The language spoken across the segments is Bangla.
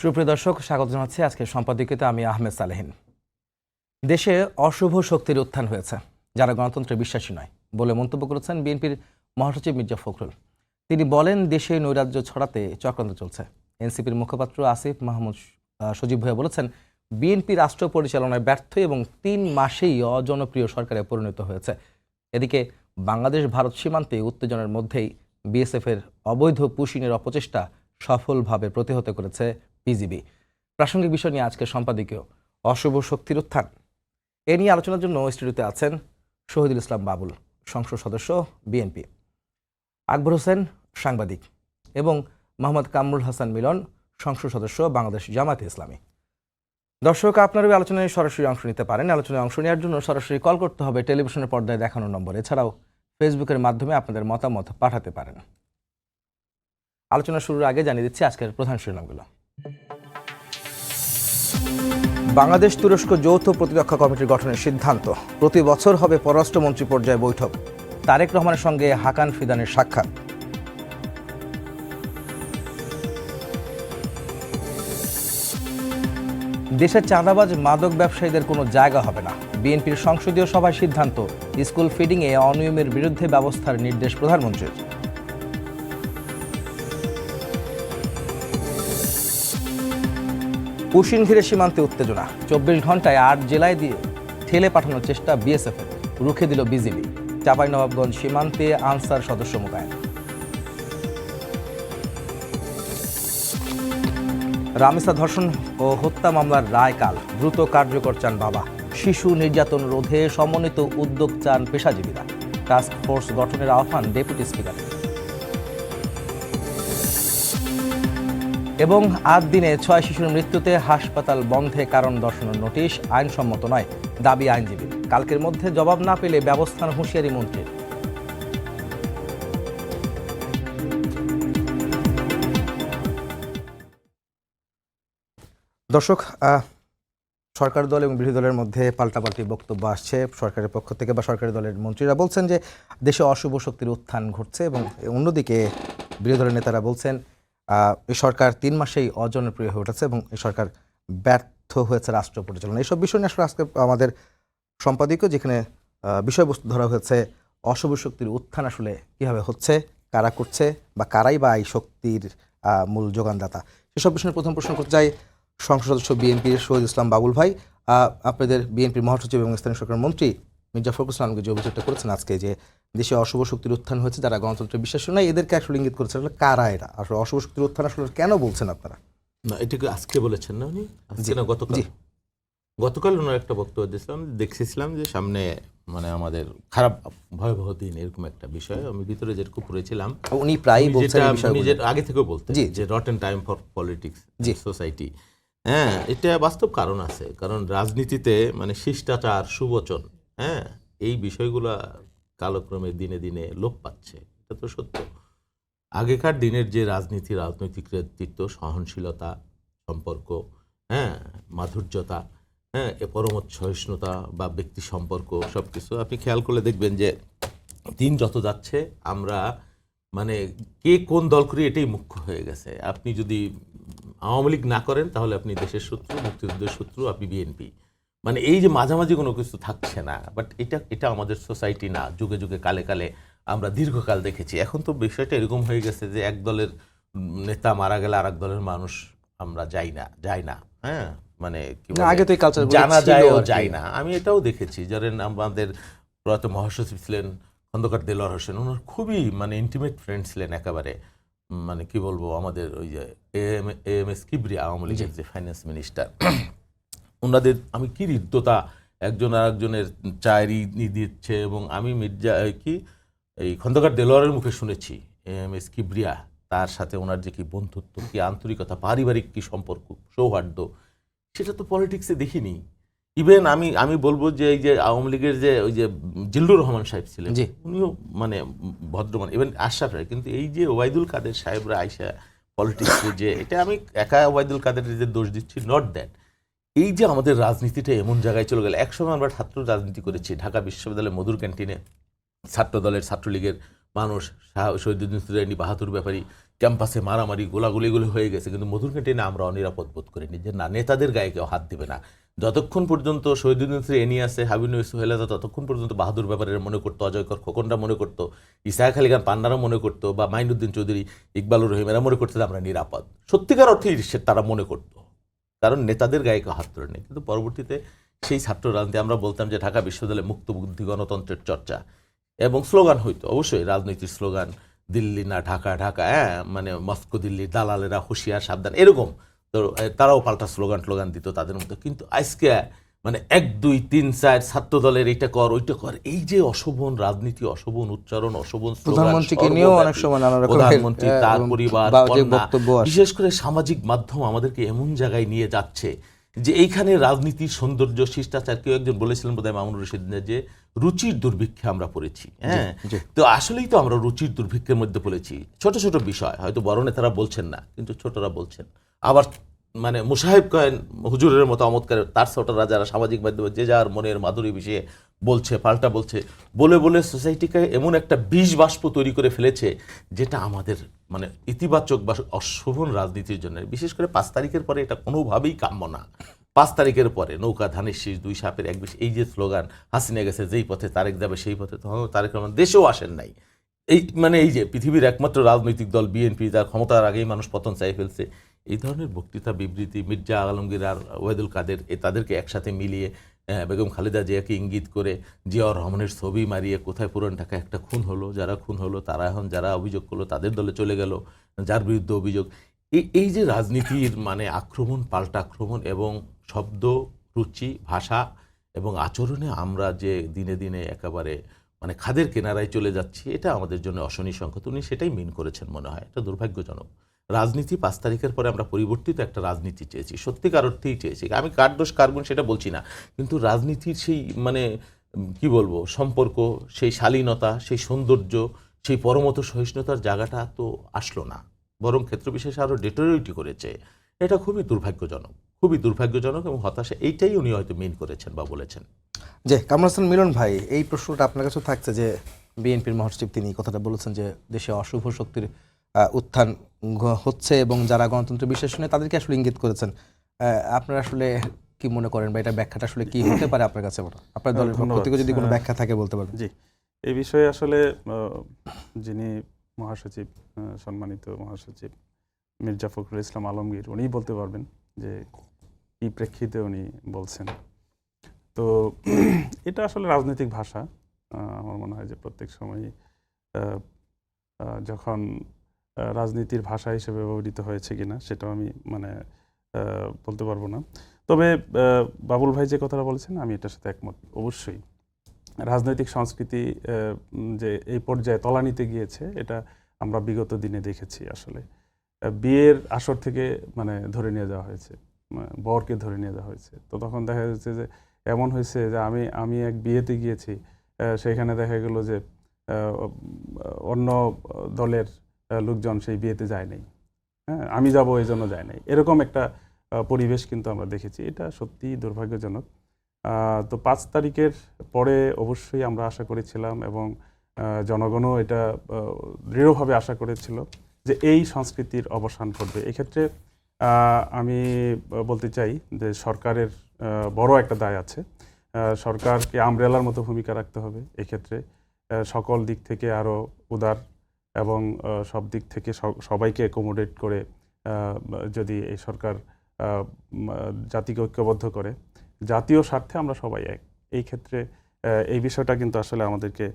সুপ্রিয় দর্শক, স্বাগত জানাচ্ছি আজকের সম্পাদকীয়তে। আমি আহমেদ সালেহীন। দেশে অশুভ শক্তির উত্থান হয়েছে, যারা গণতন্ত্রে বিশ্বাসী নয় বলে মন্তব্য করেছেন বিএনপির মহাসচিব মির্জা ফখরুল। তিনি বলেন, দেশে নৈরাজ্য ছড়াতে চক্রান্ত চলছে। এনসিপির মুখপাত্র আসিফ মাহমুদ সজীব ভূঁইয়া বলেছেন, বিএনপি রাষ্ট্র পরিচালনায় ব্যর্থ এবং 3 মাসেই অজনপ্রিয় সরকারে পরিণত হয়েছে। এদিকে বাংলাদেশ ভারত সীমান্তে উত্তেজনার মধ্যেই বিএসএফের অবৈধ পুশিংয়ের অপচেষ্টা সফলভাবে প্রতিহত করেছে বিজিবি। প্রাসঙ্গিক বিষয় নিয়ে আজকের সম্পাদকীয় অশুভ শক্তির উত্থান। এ নিয়ে আলোচনার জন্য স্টুডিওতে আছেন শহীদুল ইসলাম বাবুল, সংসদ সদস্য বিএনপি, আকবর হোসেন সাংবাদিক, এবং মোহাম্মদ কামরুল হাসান মিলন, সংসদ সদস্য বাংলাদেশ জামায়াতে ইসলামী। দর্শক, আপনারা আলোচনায় সরাসরি অংশ নিতে পারেন। আলোচনায় অংশ নেওয়ার জন্য সরাসরি কল করতে হবে টেলিভিশনের পর্দায় দেখানো নম্বর। এছাড়াও ফেসবুকের মাধ্যমে আপনাদের মতামত পাঠাতে পারেন। আলোচনা শুরুর আগে জানিয়ে দিচ্ছি আজকের প্রধান শিরোনামগুলো। বাংলাদেশ তুরস্ক যৌথ প্রতিরক্ষা কমিটির গঠনের সিদ্ধান্ত। প্রতি বছর হবে পররাষ্ট্রমন্ত্রী পর্যায়ে বৈঠক। তারেক রহমানের সঙ্গে হাকান ফিদানের সাক্ষাৎ। দেশের চাঁদাবাজ মাদক ব্যবসায়ীদের কোনো জায়গা হবে না। বিএনপির সংসদীয় সভায় সিদ্ধান্ত, স্কুল ফিডিংয়ে অনিয়মের বিরুদ্ধে ব্যবস্থার নির্দেশ প্রধানমন্ত্রীর। পুশিন ঘিরে সীমান্তে উত্তেজনা। 24 ঘন্টায় 8 জেলায় দিয়ে ঠেলে পাঠানোর চেষ্টা বিএসএফের, রুখে দিল বিজিবি। চাঁপাইনবাবগঞ্জ সীমান্তে আনসার সদস্য মোতায়েন। রামেসা ধর্ষণ ও হত্যা মামলার রায় কাল, দ্রুত কার্যকর চান বাবা। শিশু নির্যাতন রোধে সমন্বিত উদ্যোগ চান পেশাজীবীরা। টাস্ক ফোর্স গঠনের আহ্বান ডেপুটি স্পিকারের। এবং 8 দিনে 6 শিশুর মৃত্যুতে হাসপাতাল বন্ধে কারণ দর্শানোর নোটিশ আইনসম্মত নয়, দাবি আইনজীবী। কালকের মধ্যে জবাব না পেলে ব্যবস্থার হুঁশিয়ারি মন্ত্রীর। দর্শক, সরকার দল এবং বিরোধী দলের মধ্যে পাল্টাপাল্টি বক্তব্য আসছে। সরকারের পক্ষ থেকে বা সরকারি দলের মন্ত্রীরা বলছেন যে দেশে অশুভ শক্তির উত্থান ঘটছে, এবং অন্যদিকে বিরোধী দলের নেতারা বলছেন এই সরকার 3 মাসেই অজনপ্রিয় হয়ে উঠেছে এবং এই সরকার ব্যর্থ হয়েছে রাষ্ট্র পরিচালনা। এইসব বিষয় নিয়ে আসলে আজকে আমাদের সম্পাদকীয়, যেখানে বিষয়বস্তু ধরা হয়েছে অশুভ শক্তির উত্থান আসলে কীভাবে হচ্ছে, কারা করছে বা কারাই বা এই শক্তির মূল যোগানদাতা। সেসব বিষয়ে প্রথম প্রশ্ন করতে চাই সংসদ সদস্য বিএনপির শহীদুল ইসলাম বাবুল ভাই। আপনাদের বিএনপির মহাসচিব এবং স্থানীয় সরকার মন্ত্রী মির্জা ফখরুল ইসলামকে যে অভিযোগটা করেছেন আজকে, যে দেশে অশুভ শক্তির উত্থান হয়েছে, যারা গণতন্ত্রে বিশ্বাসী নয়, এদেরকে আসলে ইঙ্গিত করেছে। আসলে কারা এরা? আসলে অশুভ শক্তির উত্থান আসলে কেন বলছেন আপনারা? না, এটাকে আজকে বলেছেন না উনি? আজকে না, গতকাল ওনার একটা বক্তব্য দেখছিলাম যে সামনে মানে আমাদের খারাপ ভয়াবহ দিন, এরকম একটা বিষয়। আমি ভিতরে যেরকম পড়েছিলাম, উনি প্রায়ই বলছেন নিজের আগে থেকেও বলতেন যে rotten time for politics society. হ্যাঁ, এটা বাস্তব কারণ আছে। কারণ রাজনীতিতে মানে শিষ্টাচার, সুবচন, হ্যাঁ, এই বিষয়গুলা কালক্রমে দিনে দিনে লোপ পাচ্ছে। এটা তো সত্য। আগেকার দিনের যে রাজনৈতিক নেতৃত্ব, সহনশীলতা, সম্পর্ক, হ্যাঁ, মাধুর্যতা, হ্যাঁ, পরমত সহিষ্ণুতা বা ব্যক্তি সম্পর্ক, সব কিছু আপনি খেয়াল করলে দেখবেন যে দিন যত যাচ্ছে আমরা মানে কে কোন দল করি এটাই মুখ্য হয়ে গেছে। আপনি যদি আওয়ামী লীগ না করেন তাহলে আপনি দেশের শত্রু, মুক্তিযুদ্ধের শত্রু, আপনি বিএনপি। মানে এই যে মাঝামাঝি কোনো কিছু থাকছে না। বাট এটা আমাদের সোসাইটি না। যুগে যুগে কালে কালে আমরা দীর্ঘকাল দেখেছি। এখন তো বিষয়টা এরকম হয়ে গেছে যে এক দলের নেতা মারা গেলে আর এক দলের মানুষ আমরা যাই না, হ্যাঁ, মানে আগে তো জানা যায় না। আমি এটাও দেখেছি, যারা আমাদের প্রয়াত মহাসচিব ছিলেন খন্দকার দেলোয়ার হোসেন, ওনার খুবই মানে ইন্টিমেট ফ্রেন্ড ছিলেন একেবারে। মানে কি বলবো, আমাদের ওই যে এএমএস কিবরিয়া, আওয়ামী লীগের যে ফাইন্যান্স মিনিস্টার, ওনাদের আমি কি হৃদ্যতা, একজন আর একজনের চায়েরি দিচ্ছে। এবং আমি এই খন্দকার দেলোয়ারের মুখে শুনেছি এএমএস কিবরিয়া, তার সাথে ওনার যে কি বন্ধুত্ব, কি আন্তরিকতা, পারিবারিক কি সম্পর্ক, সৌহার্দ্য, সেটা তো পলিটিক্সে দেখিনি। ইভেন আমি বলবো যে এই যে আওয়ামী লীগের যে ওই যে জিল্লুর রহমান সাহেব ছিলেন, উনিও মানে ভদ্রমান, ইভেন আশরাফ রায়। কিন্তু এই যে ওবায়দুল কাদের সাহেবরা আইসা পলিটিক্সে, যে এটা আমি একা ওবায়দুল কাদেরের যে দোষ দিচ্ছি, নট দ্যাট। এই যে আমাদের রাজনীতিটা এমন জায়গায় চলে গেল। একসময় আমরা ছাত্র রাজনীতি করেছি, ঢাকা বিশ্ববিদ্যালয়ের মধুর ক্যান্টিনে ছাত্র দলের, ছাত্রলীগের মানুষ, শহীদুদ্দিন সুরাইনি, বাহাদুর ব্যাপারী, ক্যাম্পাসে মারামারি গোলাগুলিগুলো হয়ে গেছে, কিন্তু মধুর ক্যান্টিনে আমরা অনিরাপদ বোধ করিনি যে না, নেতাদের গায়ে কেউ হাত দিবে না। যতক্ষণ পর্যন্ত শহীদুদ্দিন এনিয়াসে হাবিব সোহেলাদা ততক্ষণ পর্যন্ত বাহাদুর ব্যাপারের মনে করতো, অজয়কর খোকনরা মনে করতো, ইসাহাক আলী খান পান্নারা মনে করতো, বা মাইনুদ্দিন চৌধুরী, ইকবালুর রহিম এরা মনে করতো যে আমরা নিরাপদ। সত্যিকার অর্থেই তারা মনে করতো, কারণ নেতাদের গায়ে কেউ হাত তোলে নেই। কিন্তু পরবর্তীতে সেই ছাত্র রাজনীতি, আমরা বলতাম যে ঢাকা বিশ্ববিদ্যালয়ে মুক্ত বুদ্ধি গণতন্ত্রের চর্চা, এবং স্লোগান হইতো অবশ্যই রাজনীতির স্লোগান, দিল্লি না ঢাকা, ঢাকা মানে মস্কো দিল্লি, দালালেরা হুঁশিয়ার সাবধান, এরকম। তো তারাও পাল্টা স্লোগান দিত তাদের মতো। কিন্তু আজকে মানে 1, 2, 3, 4 ছাত্র দলের এইটা কর ওইটা কর, এই যে অশোভন রাজনীতি, অশোভন উচ্চারণ, অশোভন প্রধানমন্ত্রীকে নিয়েও অনেক সময় নানা রকমের প্রধানমন্ত্রী, তার পরিবার, বক্তব্য, বিশেষ করে সামাজিক মাধ্যম আমাদেরকে এমন জায়গায় নিয়ে যাচ্ছে যে এইখানে রাজনীতির সৌন্দর্য, শিষ্টাচার, কেউ একজন বলেছিলেন বোধহয় মামুনুর রশিদ, যে রুচির দুর্ভিক্ষে আমরা পড়েছি। হ্যাঁ, তো আসলেই তো আমরা রুচির দুর্ভিক্ষের মধ্যে পড়েছি। ছোট ছোট বিষয় হয়তো বড় নেতারা বলছেন না, কিন্তু ছোটরা বলছেন। আবার মানে মুসাহেব কয়েন হুজুরের মতো আমোদকার তার ছোটরা যারা সামাজিক মাধ্যমে যে যার মনের মাধুরী বিষয়ে বলছে, পাল্টা বলছে, বলে বলে সোসাইটিকে এমন একটা বিষ বাষ্প তৈরি করে ফেলেছে, যেটা আমাদের মানে ইতিবাচক বা অশোভন রাজনীতির জন্য, বিশেষ করে 5 তারিখের পরে এটা কোনোভাবেই কাম্য না। 5 তারিখের পরে নৌকা ধানের শীষ, 2 সাপের 1 বিষ, এই যে স্লোগান, হাসিনা গেছে যেই পথে তারেক যাবে সেই পথে, তখন তারেক রহমান দেশেও আসেন নাই। এই যে পৃথিবীর একমাত্র রাজনৈতিক দল বিএনপি, যার ক্ষমতার আগেই মানুষ পতন চাই ফেলছে, এই ধরনের বক্তৃতা, বিবৃতি, মির্জা আলমগীর আর ওয়াহিদুল কাদের তাদেরকে একসাথে মিলিয়ে বেগম খালেদা জিয়াকে ইঙ্গিত করে জিয়াউর রহমানের ছবি মারিয়ে কোথায় পুরান ঢাকা একটা খুন হলো, যারা খুন হলো তারা এখন যারা অভিযোগ করলো তাদের দলে চলে গেল, যার বিরুদ্ধে অভিযোগ, এই যে রাজনীতির মানে আক্রমণ, পাল্টা আক্রমণ, এবং শব্দ, রুচি, ভাষা এবং আচরণে আমরা যে দিনে দিনে একেবারে মানে খাদের কেনারায় চলে যাচ্ছি, এটা আমাদের জন্য অশনি সংকেত। উনি সেটাই মিন করেছেন মনে হয়। এটা দুর্ভাগ্যজনক। রাজনীতি 5 তারিখের পরে আমরা পরিবর্তিত একটা রাজনীতি চেয়েছি, সত্যিকার অর্থেই চেয়েছি। আমি কার দোষ কার গুণ সেটা বলছি না, কিন্তু রাজনীতির সেই মানে কি বলবো সম্পর্ক, সেই শালীনতা, সেই সৌন্দর্য, সেই পরমত সহিষ্ণুতার জায়গাটা তো আসলো না, বরং ক্ষেত্র বিশেষে আরও ডেটোরিটি করেছে। এটা খুবই দুর্ভাগ্যজনক, খুবই দুর্ভাগ্যজনক এবং হতাশা। এইটাই উনি হয়তো মিন করেছেন বা বলেছেন। যে কামরুল হাসান মিলন ভাই, এই প্রশ্নটা আপনার কাছে থাকছে যে বিএনপির মহাসচিব তিনি কথাটা বলেছেন যে দেশে অশুভ শক্তির উত্থান হচ্ছে এবং যারা গণতন্ত্রে বিশ্বাস নেই তাদেরকে আসলে ইঙ্গিত করেছেন। আপনারা আসলে কি মনে করেন বা এটা ব্যাখ্যাটা আসলে কি হতে পারে আপনার কাছে? আপনার দলের পক্ষ থেকে যদি কোনো ব্যাখ্যা থাকে বলতে পারেন। জি, এই বিষয়ে আসলে যিনি মহাসচিব, সম্মানিত মহাসচিব মির্জা ফখরুল ইসলাম আলমগীর, উনিই বলতে পারবেন যে কি প্রেক্ষিতে উনি বলছেন। তো এটা আসলে রাজনৈতিক ভাষা। আমার মনে হয় যে প্রত্যেক সময় যখন রাজনীতির ভাষা হিসেবে ব্যবহৃত হয়েছে কিনা সেটাও আমি মানে বলতে পারবো না। তবে বাবুল ভাই যে কথাটা বলেছেন আমি এটার সাথে একমত। অবশ্যই রাজনৈতিক সংস্কৃতি যে এই পর্যায়ে তলানিতে গিয়েছে, এটা আমরা বিগত দিনে দেখেছি। আসলে বিয়ের আসর থেকে মানে ধরে নিয়ে যাওয়া হয়েছে, বরকে ধরে নিয়ে যাওয়া হয়েছে। তো তখন দেখা যাচ্ছে যে এমন হয়েছে যে আমি এক বিয়েতে গিয়েছি, সেখানে দেখা গেল যে অন্য দলের লোকজন সেই বিয়েতে যায় নাই, হ্যাঁ আমি যাব এই জন্য যায় নাই, এরকম একটা পরিবেশ কিন্তু আমরা দেখেছি। এটা সত্যিই দুর্ভাগ্যজনক। তো 5 তারিখের পরে অবশ্যই আমরা আশা করেছিলাম এবং জনগণও এটা দৃঢ়ভাবে আশা করেছিল যে এই সংস্কৃতির অবসান ঘটবে। এক্ষেত্রে আমি বলতে চাই যে সরকারের বড় একটা দায় আছে। সরকারকে আমব্রেলার মতো ভূমিকা রাখতে হবে এক্ষেত্রে, সকল দিক থেকে আরও উদার এবং সব দিক থেকে সবাইকে অ্যাকোমোডেট করে যদি এই সরকার জাতিকে ঐক্যবদ্ধ করে, জাতীয় স্বার্থে আমরা সবাই এক, এই ক্ষেত্রে এই বিষয়টা কিন্তু আসলে আমাদেরকে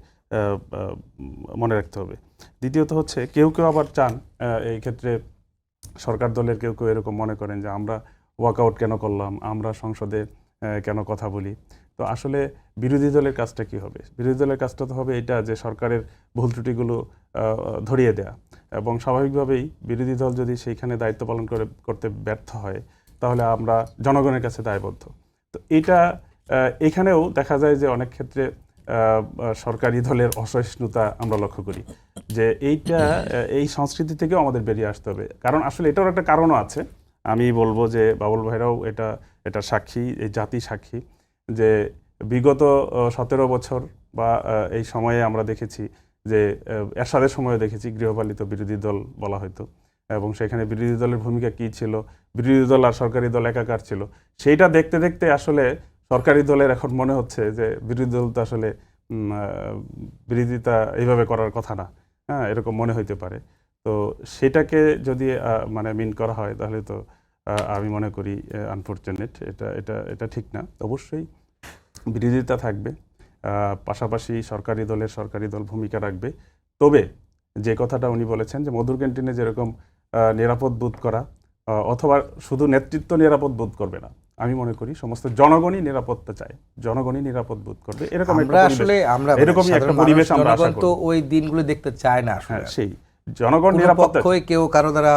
মনে রাখতে হবে। দ্বিতীয়ত হচ্ছে কেউ আবার চান এই ক্ষেত্রে সরকার দলের কেউ এরকম মনে করেন যে আমরা ওয়াকআউট কেন করলাম, আমরা সংসদে কেন কথা বলি। তো আসলে বিরোধী দলের কাজটা কি হবে? বিরোধী দলের কাজটা তো হবে এটা যে সরকারের ভুল ত্রুটিগুলো ধরিয়ে দেয়া, এবং স্বাভাবিকভাবেই বিরোধী দল যদি সেইখানে দায়িত্ব পালন করতে ব্যর্থ হয় তাহলে আমরা জনগণের কাছে দায়বদ্ধ। তো এটা এখানেও দেখা যায় যে অনেক ক্ষেত্রে সরকারি দলের অসহিষ্ণুতা আমরা লক্ষ্য করি, যে এই সংস্কৃতি থেকেও আমাদের বেরিয়ে আসতে হবে। কারণ আসলে এটার একটা কারণও আছে। আমি বলবো যে বাবুল ভাইরাও এটা সাক্ষী, এই জাতি সাক্ষী, যে বিগত 17 বছর বা এই সময়ে আমরা দেখেছি যে এরশাদের সময় দেখেছি গৃহপালিত বিরোধী দল বলা হয়তো, এবং সেখানে বিরোধী দলের ভূমিকা কী ছিল, বিরোধী দল আর সরকারি দল একাকার ছিল, সেইটা দেখতে দেখতে আসলে সরকারি দলের এখন মনে হচ্ছে যে বিরোধী দল তো আসলে বিরোধিতা এইভাবে করার কথা না, হ্যাঁ, এরকম মনে হইতে পারে। তো সেটাকে যদি মানে মিন করা হয় তাহলে তো আমি মনে করি আনফরচুনেট, এটা ঠিক না। অবশ্যই বিরোধিতা থাকবে, পাশাপাশি সরকারি দল ভূমিকা রাখবে। তবে যে কথাটা উনি বলেছেন যে মধুর ক্যান্টিনে যেরকম নিরাপদ বোধ করা, অথবা শুধু নেতৃত্ব নিরাপদ বোধ করবে না, আমি মনে করি সমস্ত জনগণই নিরাপত্তা চায়, জনগণই নিরাপদ বোধ করবে, এরকম একটা পরিবেশ, এরকমই একটা পরিবেশ আমরা আশা করি। তো ওই দিনগুলো দেখতে চায় না আসলে। হ্যাঁ, সেই জনগণ নিরাপত্তা, কেউ কারো দ্বারা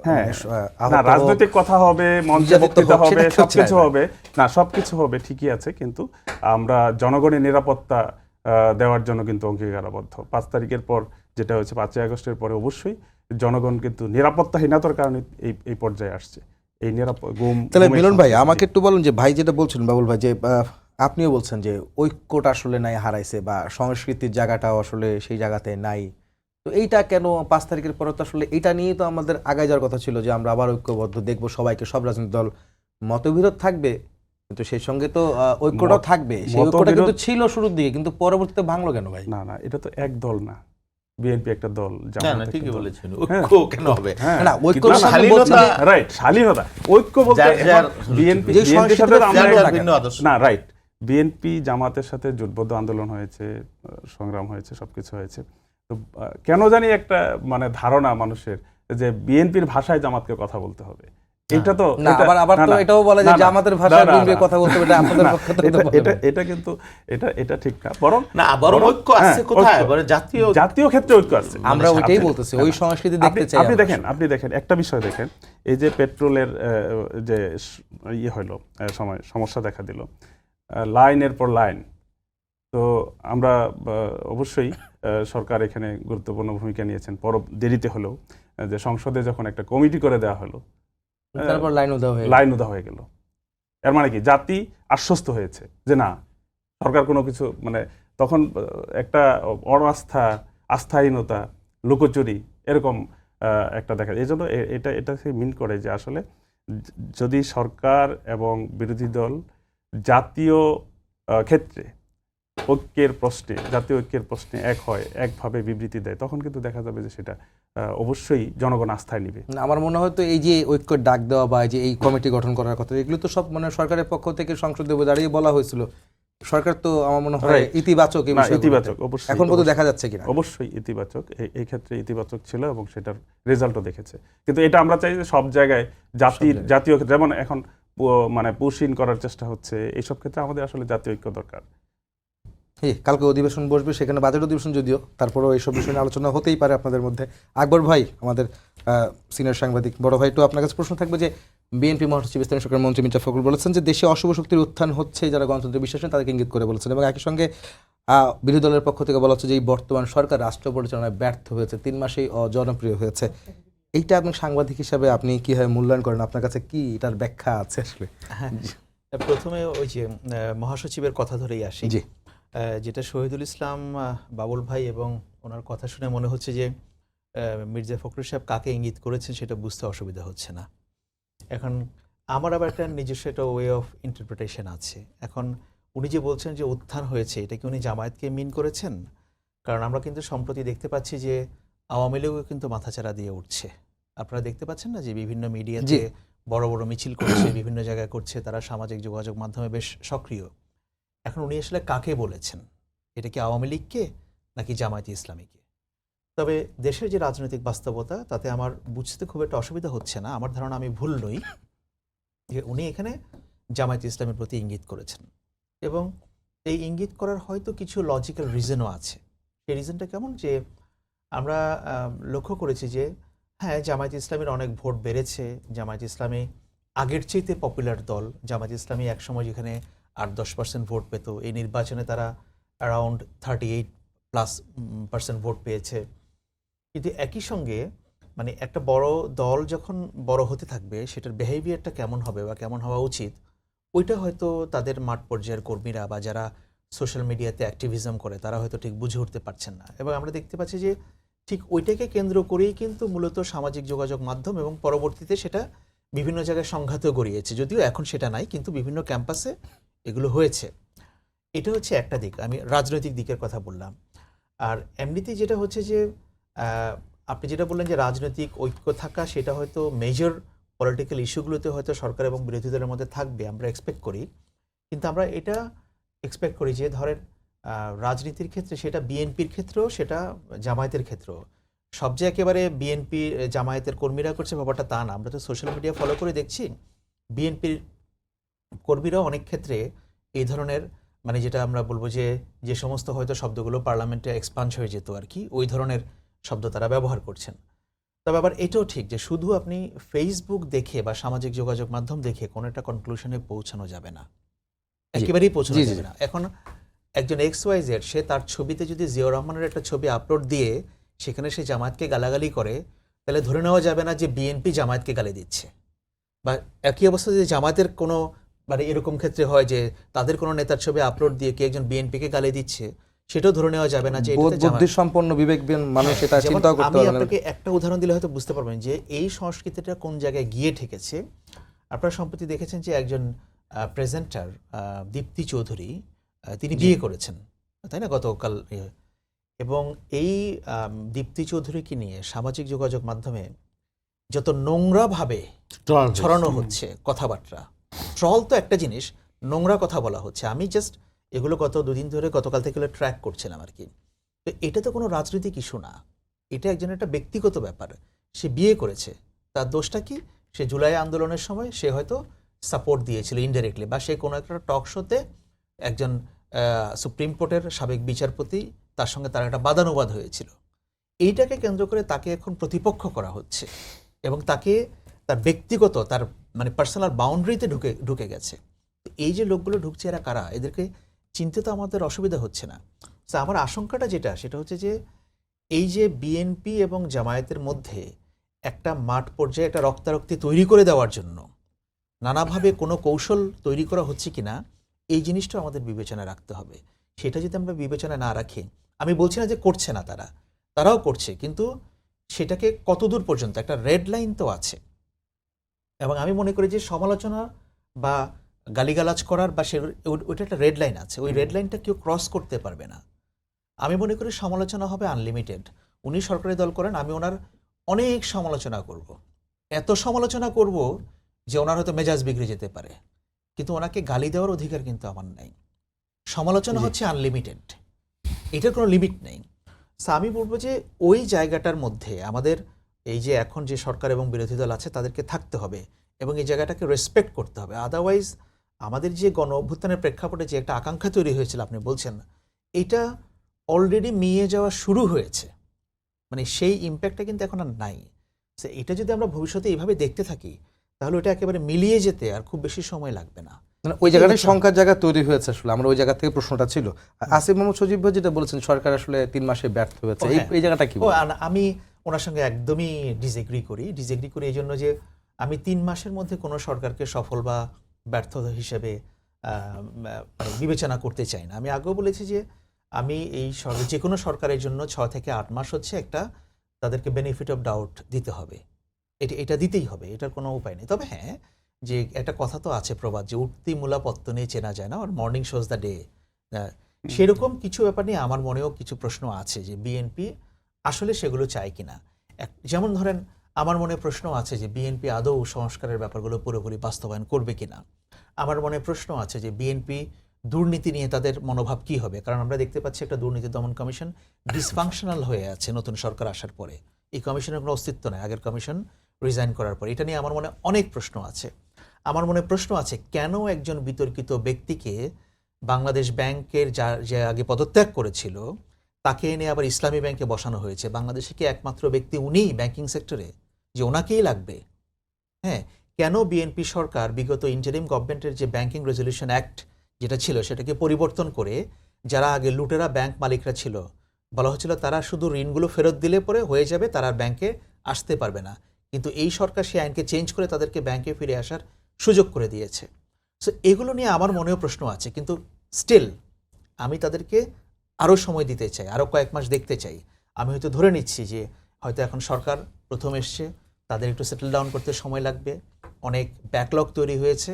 হ্যাঁ, না রাজনৈতিক কথা হবে, মঞ্চে বক্তৃতা হবে, সবকিছু হবে, না সবকিছু হবে, ঠিকই আছে, কিন্তু আমরা জনগণের নিরাপত্তা দেওয়ার জন্য কিন্তু অঙ্গীকারাবদ্ধ। 5 তারিখের পর যেটা হয়েছে, 5ই আগস্টের পরে অবশ্যই জনগণ কিন্তু নিরাপত্তাহীনতার কারণে এই পর্যায়ে আসছে। এই তাহলে মিলন ভাই আমাকে একটু বলুন যে ভাই যেটা বলছেন, বাবুল ভাই, যে আপনিও বলছেন যে ঐক্যটা আসলে নাই, হারাইছে, বা সংস্কৃতির জায়গাটাও আসলে সেই জায়গাতে নাই, তো এইটা কেন 5 তারিখের পরে তো আসলে এটা নিয়েই তো আমাদের আগায় যাওয়ার কথা ছিল, যে আমরা আবার ঐক্যবদ্ধ দেখবো সবাইকে, সব রাজনৈতিক দল, মতবিরোধ থাকবে কিন্তু সেই সঙ্গে তো ঐক্যটাও থাকবে, সেই ঐক্যটা কিন্তু ছিল শুরুর দিকে, কিন্তু পরবর্তীতে ভাঙলো কেন ভাই? না, এটা তো এক দল না, বিএনপি একটা দল, না ঠিকই বলেছেন, ঐক্য কেন হবে? না ঐক্য রাইট, শালীনতা, ঐক্য বলতে বিএনপি সাথে না, রাইট, বিএনপি জামাতের সাথে জোটবদ্ধ আন্দোলন হয়েছে, সংগ্রাম হয়েছে, সবকিছু হয়েছে। তো কেন জানি একটা মানে ধারণা মানুষের যে বিএনপির ভাষায় জামাতকে কথা বলতে হবে, এটা তো আবার তো এটাও বলে যে জামাতের ভাষায় বিএনপি কথা বলতে হবে, এটা আপনাদের পক্ষে তো এটা কিন্তু এটা ঠিক না, বরং ঐক্য আছে কোথায়, জাতীয় ক্ষেত্রে ঐক্য আছে, আমরা ওইটাই বলতেছি, ওই সংস্কৃতি দেখতে চাই। আপনি দেখেন একটা বিষয় দেখেন, এই যে পেট্রোলের যে হলো সমস্যা দেখা দিল, লাইনের পর লাইন, তো আমরা অবশ্যই সরকার এখানে গুরুত্বপূর্ণ ভূমিকা নিয়েছেন, দেরিতে হলেও, যে সংসদে যখন একটা কমিটি করে দেওয়া হলো, তারপর লাইন উদা হয়ে গেল। এর মানে কি, জাতি আশ্বস্ত হয়েছে যে না, সরকার কোনো কিছু মানে, তখন একটা অনাস্থা, আস্থাহীনতা, লুকোচুরি, এরকম একটা দেখা যায়। এই জন্য এটা মিন করে যে আসলে যদি সরকার এবং বিরোধী দল জাতীয় ক্ষেত্রে জাতীয় ঐক্যের প্রশ্নে এক হয়, একভাবে বিবৃতি দেয়, তখন কিন্তু দেখা যাবে যে সেটা অবশ্যই জনগণ আস্থায় নিবে। আমার মনে হয় তো এই যে ঐক্যের ডাক দেওয়া বা যে এই কমিটি গঠন করার কথা, এগুলো তো সব মানে সরকারের পক্ষ থেকে সংসদে দাঁড়িয়ে বলা হয়েছিল, সরকার তো আমার মনে হয় ইতিবাচক, অবশ্যই এখন পর্যন্ত দেখা যাচ্ছে কিনা, অবশ্যই ইতিবাচক, এই ক্ষেত্রে ইতিবাচক ছিল এবং সেটার রেজাল্টও দেখেছে। কিন্তু এটা আমরা চাই যে সব জায়গায় জাতীয় যেমন এখন মানে পুশিন করার চেষ্টা হচ্ছে, এইসব ক্ষেত্রে আমাদের আসলে জাতীয় ঐক্য দরকার। কালকে অধিবেশন বসবে, সেখানে বাজেট অধিবেশন, যদিও তারপরেও এইসব বিষয় নিয়ে আলোচনা হতেই পারে আপনাদের মধ্যে। আকবর ভাই, আমাদের সিনিয়র সাংবাদিক, বড় ভাই, তো আপনার কাছে প্রশ্ন থাকবে যে বিএনপি মহাসচিব স্থানীয় সরকার মন্ত্রী মির্জা ফখরুল বলেছেন যে দেশে অশুভ শক্তির উত্থান হচ্ছে, যারা গণতন্ত্রে বিশ্বাস নেই তাদেরকে ইঙ্গিত করে বলেছেন, এবং একই সঙ্গে বিরোধী দলের পক্ষ থেকে বলা হচ্ছে যে এই বর্তমান সরকার রাষ্ট্র পরিচালনায় ব্যর্থ হয়েছে, 3 মাসেই অজনপ্রিয় হয়েছে। এইটা আপনি সাংবাদিক হিসাবে আপনি কিভাবে মূল্যায়ন করেন? আপনার কাছে কি এটার ব্যাখ্যা আছে আসলে? হ্যাঁ, প্রথমে ওই যে মহাসচিবের কথা ধরেই আসি, যেটা শহীদুল ইসলাম বাবুল ভাই, এবং ওনার কথা শুনে মনে হচ্ছে যে মির্জা ফখরুল সাহেব কাকে ইঙ্গিত করেছেন সেটা বুঝতে অসুবিধা হচ্ছে না। এখন আমার আবার একটা নিজস্ব একটা ওয়ে অফ ইন্টারপ্রিটেশন আছে। এখন উনি যে বলছেন যে উত্থান হয়েছে, এটা কি উনি জামায়াতকে মিন করেছেন? কারণ আমরা কিন্তু সম্প্রতি দেখতে পাচ্ছি যে আওয়ামী লীগও কিন্তু মাথাচাড়া দিয়ে উঠছে। আপনারা দেখতে পাচ্ছেন না যে বিভিন্ন মিডিয়াতে বড় বড় মিছিল করছে, বিভিন্ন জায়গায় করছে, তারা সামাজিক যোগাযোগ মাধ্যমে বেশ সক্রিয়। এখন উনি আসলে কাকে বলেছেন? এটা কি আওয়ামী লীগকে নাকি জামায়াতে ইসলামীকে? তবে দেশের যে রাজনৈতিক বাস্তবতা, তাতে আমার বুঝতে খুব একটা অসুবিধা হচ্ছে না। আমার ধারণা আমি ভুল নই যে উনি এখানে জামায়াতে ইসলামের প্রতি ইঙ্গিত করেছেন, এবং এই ইঙ্গিত করার হয়তো কিছু লজিক্যাল রিজনও আছে। সেই রিজনটা কেমন, যে আমরা লক্ষ্য করেছি যে হ্যাঁ, জামায়াতে ইসলামের অনেক ভোট বেড়েছে, জামায়াতে ইসলামী আগের চাইতে পপুলার দল। জামায়াতে ইসলামী একসময় যেখানে 8-10% ভোট পেত, এই নির্বাচনে তারা অ্যারাউন্ড 38+% ভোট পেয়েছে। কিন্তু একই সঙ্গে মানে একটা বড় দল যখন বড় হতে থাকবে, সেটার বিহেভিয়ারটা কেমন হবে বা কেমন হওয়া উচিত, ওইটা হয়তো তাদের মাঠ পর্যায়ের কর্মীরা বা যারা সোশ্যাল মিডিয়াতে অ্যাক্টিভিজম করে তারা হয়তো ঠিক বুঝে উঠতে পারছেন না। এবং আমরা দেখতে পাচ্ছি যে ঠিক ওইটাকে কেন্দ্র করেই কিন্তু মূলত সামাজিক যোগাযোগ মাধ্যম এবং পরবর্তীতে সেটা বিভিন্ন জায়গায় সংঘাতও গড়িয়েছে, যদিও এখন সেটা নাই, কিন্তু বিভিন্ন ক্যাম্পাসে এগুলো হয়েছে। এটা হচ্ছে একটা দিক, আমি রাজনৈতিক দিকের কথা বললাম। আর এমনিতেই যেটা হচ্ছে যে আপনি যেটা বললেন যে রাজনৈতিক ঐক্য থাকা, সেটা হয়তো মেজর পলিটিক্যাল ইস্যুগুলোতে হয়তো সরকার এবং বিরোধী দলের মধ্যে থাকবে, আমরা এক্সপেক্ট করি। কিন্তু আমরা এটা এক্সপেক্ট করি যে ধরেন রাজনীতির ক্ষেত্রে, সেটা বিএনপির ক্ষেত্রেও, সেটা জামায়াতের ক্ষেত্রেও, সব যে একেবারে বিএনপি জামায়াতের কর্মীরা করছে ব্যাপারটা তা না। আমরা তো সোশ্যাল মিডিয়া ফলো করে দেখছি বিএনপির কর্মীরাও অনেক ক্ষেত্রে এই ধরনের, মানে যেটা আমরা বলবো যে সমস্ত হয়তো শব্দগুলো পার্লামেন্টে এক্সপান্স হয়ে যেত আর কি, ওই ধরনের শব্দ তারা ব্যবহার করছেন। তবে আবার এটাও ঠিক যে শুধু আপনি ফেসবুক দেখে বা সামাজিক যোগাযোগ মাধ্যম দেখে কোনো একটা কনক্লুশনে পৌঁছানো যাবে না, একেবারেই পৌঁছানো যাবে না। এখন একজন XYZ সে তার ছবিতে যদি জিয়াউর রহমানের একটা ছবি আপলোড দিয়ে সেখানে সে জামায়াতকে গালাগালি করে, তাহলে ধরে নেওয়া যাবে না যে বিএনপি জামায়াতকে গালি দিচ্ছে। বা একই অবস্থা যদি জামায়াতের কোনো, মানে এরকম ক্ষেত্রে হয় যে তাদের কোনো নেতার ছবি আপলোড দিয়ে কি একজন বিএনপিকে গালি দিচ্ছে, সেটাও ধরে নেওয়া যাবে না যে এটাতে জামায়াত। বুদ্ধি সম্পন্ন বিবেকবিহীন মানুষ এটা যেমন চিন্তা করতে আমি পারে না। আপনাকে একটা উদাহরণ দিলে হয়তো বুঝতে পারবেন যে এই সংস্কৃতিটা কোন জায়গায় গিয়ে ঠেকেছে। আপনারা সম্প্রতি দেখেছেন যে একজন প্রেজেন্টার দীপ্তি চৌধুরী, তিনি বিয়ে করেছেন, তাই না, গতকাল। এবং এই দীপ্তি চৌধুরীকে নিয়ে সামাজিক যোগাযোগ মাধ্যমে যত নোংরাভাবে ছড়ানো হচ্ছে কথাবার্তা, ট্রল তো একটা জিনিস, নোংরা কথা বলা হচ্ছে। আমি জাস্ট এগুলো গত দুদিন ধরে, গতকাল থেকে ট্র্যাক করছিলাম আর কি। তো এটা তো কোনো রাজনৈতিক ইস্যু না, এটা একজনের একটা ব্যক্তিগত ব্যাপার। সে বিয়ে করেছে, তার দোষটা কি? সে জুলাই আন্দোলনের সময় সে হয়তো সাপোর্ট দিয়েছিল ইনডাইরেক্টলি, বা সে কোনো একটা টক শোতে একজন সুপ্রিম কোর্টের সাবেক বিচারপতি, তার সঙ্গে তার একটা বাদানুবাদ হয়েছিল। এইটাকে কেন্দ্র করে তাকে এখন প্রতিপক্ষ করা হচ্ছে এবং তাকে তার ব্যক্তিগত, তার মানে পার্সোনাল বাউন্ডারিতে ঢুকে গেছে। এই যে লোকগুলো ঢুকছে, এরা কারা? এদেরকে চিনতে তো আমাদের অসুবিধা হচ্ছে না। তো আমার আশঙ্কাটা যেটা, সেটা হচ্ছে যে এই যে বিএনপি এবং জামায়াতের মধ্যে একটা মাঠ পর্যায়ে একটা রক্তারক্তি তৈরি করে দেওয়ার জন্য নানাভাবে কোনো কৌশল তৈরি করা হচ্ছে কিনা, এই জিনিসটা আমাদের বিবেচনায় রাখতে হবে। সেটা যদি আমরা বিবেচনায় না রাখি, আমি বলছি না যে করছে না, তারাও করছে, কিন্তু সেটাকে কতদূর পর্যন্ত, একটা রেড লাইন তো আছে। এবং আমি মনে করি যে সমালোচনা বা গালিগালাজ করার বা ওইটা একটা রেড লাইন আছে, ওই রেড লাইনটা কেউ ক্রস করতে পারবে না। আমি মনে করি সমালোচনা হবে আনলিমিটেড। উনি সরকারি দল করেন, আমি ওনার অনেক সমালোচনা করব, এত সমালোচনা করব যে ওনার হয়তো মেজাজ বিগড়ে যেতে পারে, কিন্তু ওনাকে গালি দেওয়ার অধিকার কিন্তু আমার নাই। সমালোচনা হচ্ছে আনলিমিটেড, এটার কোনো লিমিট নেই। আমি বলবো যে ওই জায়গাটার মধ্যে আমাদের এই যে এখন যে সরকার এবং বিরোধী দল আছে তাদেরকে থাকতে হবে এবং এই জায়গাটাকে রেসপেক্ট করতে হবে। আদারওয়াইজ আমাদের যে গণ অভ্যুত্থানের প্রেক্ষাপটে যে একটা আকাঙ্ক্ষা তৈরি হয়েছিল, আপনি বলছেন, এটা অলরেডি মিয়ে যাওয়া শুরু হয়েছে, মানে সেই ইম্প্যাক্টটা কিন্তু এখন আর নাই। এটা যদি আমরা ভবিষ্যতে এইভাবে দেখতে থাকি, তাহলে ওটা একেবারে মিলিয়ে যেতে আর খুব বেশি সময় লাগবে না। মানে ওই জায়গাটায় সংখ্যার জায়গা তৈরি হয়েছে, আসলে আমরা ওই জায়গা থেকে প্রশ্নটা ছিল। আসিফ মোহাম্মদ সজীব ভাই যেটা বলেছেন, সরকার আসলে 3 মাসে ব্যর্থ হয়েছে, এই জায়গাটা কি? আমি ওনার সঙ্গে একদমই ডিসএগ্রি করি এই জন্য যে আমি 3 মাসের মধ্যে কোনো সরকারকে সফল বা ব্যর্থ হিসেবে বিবেচনা করতে চাই না। আমি আগেও বলেছি যে আমি এই যে কোনো সরকারের জন্য 6 থেকে 8 মাস হচ্ছে একটা, তাদেরকে বেনিফিট অফ ডাউট দিতে হবে, এটা দিতেই হবে, এটার কোনো উপায় নেই। তবে হ্যাঁ, যে একটা কথা তো আছে প্রবাদ, যে উঠতি মূলা পত্তনে চেনা যায় না, আর মর্নিং শোজ দ্য ডে। সেরকম কিছু ব্যাপার নিয়ে আমার মনেও কিছু প্রশ্ন আছে যে বিএনপি আসলে সেগুলো চায় কিনা। যেমন ধরেন, আমার মনে প্রশ্ন আছে যে বিএনপি আদৌ সংস্কারের ব্যাপারগুলো পুরোপুরি বাস্তবায়ন করবে কিনা। আমার মনে প্রশ্ন আছে যে বিএনপি দুর্নীতি নিয়ে তাদের মনোভাব কি হবে, কারণ আমরা দেখতে পাচ্ছি একটা দুর্নীতি দমন কমিশন ডিসফাংশনাল হয়ে আছে নতুন সরকার আসার পরে। এই কমিশনের কোনো অস্তিত্ব নেই আগের কমিশন রিজাইন করার পর। এটা নিয়ে আমার মনে অনেক প্রশ্ন আছে। আমার মনে প্রশ্ন আছে কেন একজন বিতর্কিত ব্যক্তিকে বাংলাদেশ ব্যাংকের যে আগে পদত্যাগ করেছিল তাকে এনে আবার ইসলামী ব্যাংকে বসানো হয়েছে। বাংলাদেশে কি একমাত্র ব্যক্তি উনি ব্যাংকিং সেক্টরে, যে ওনাকেই লাগবে? হ্যাঁ, কেন বিএনপি সরকার বিগত ইন্টারিম গভর্নমেন্টের যে ব্যাংকিং রেজলিউশন অ্যাক্ট যেটা ছিল সেটাকে পরিবর্তন করে, যারা আগে লুটেরা ব্যাংক মালিকরা ছিল, বলা হচ্ছিল তারা শুধু ঋণগুলো ফেরত দিলে পরে হয়ে যাবে, তারা ব্যাংকে আসতে পারবে না, কিন্তু এই সরকার সেই আইনকে চেঞ্জ করে তাদেরকে ব্যাংকে ফিরে আসার সুযোগ করে দিয়েছে। সো এগুলো নিয়ে আমার মনেও প্রশ্ন আছে, কিন্তু স্টিল আমি তাদেরকে আরও সময় দিতে চাই, আরও কয়েক মাস দেখতে চাই। আমি হয়তো ধরে নিচ্ছি যে হয়তো এখন সরকার প্রথম এসছে, তাদের একটু সেটেল ডাউন করতে সময় লাগবে, অনেক ব্যাকলগ তৈরি হয়েছে,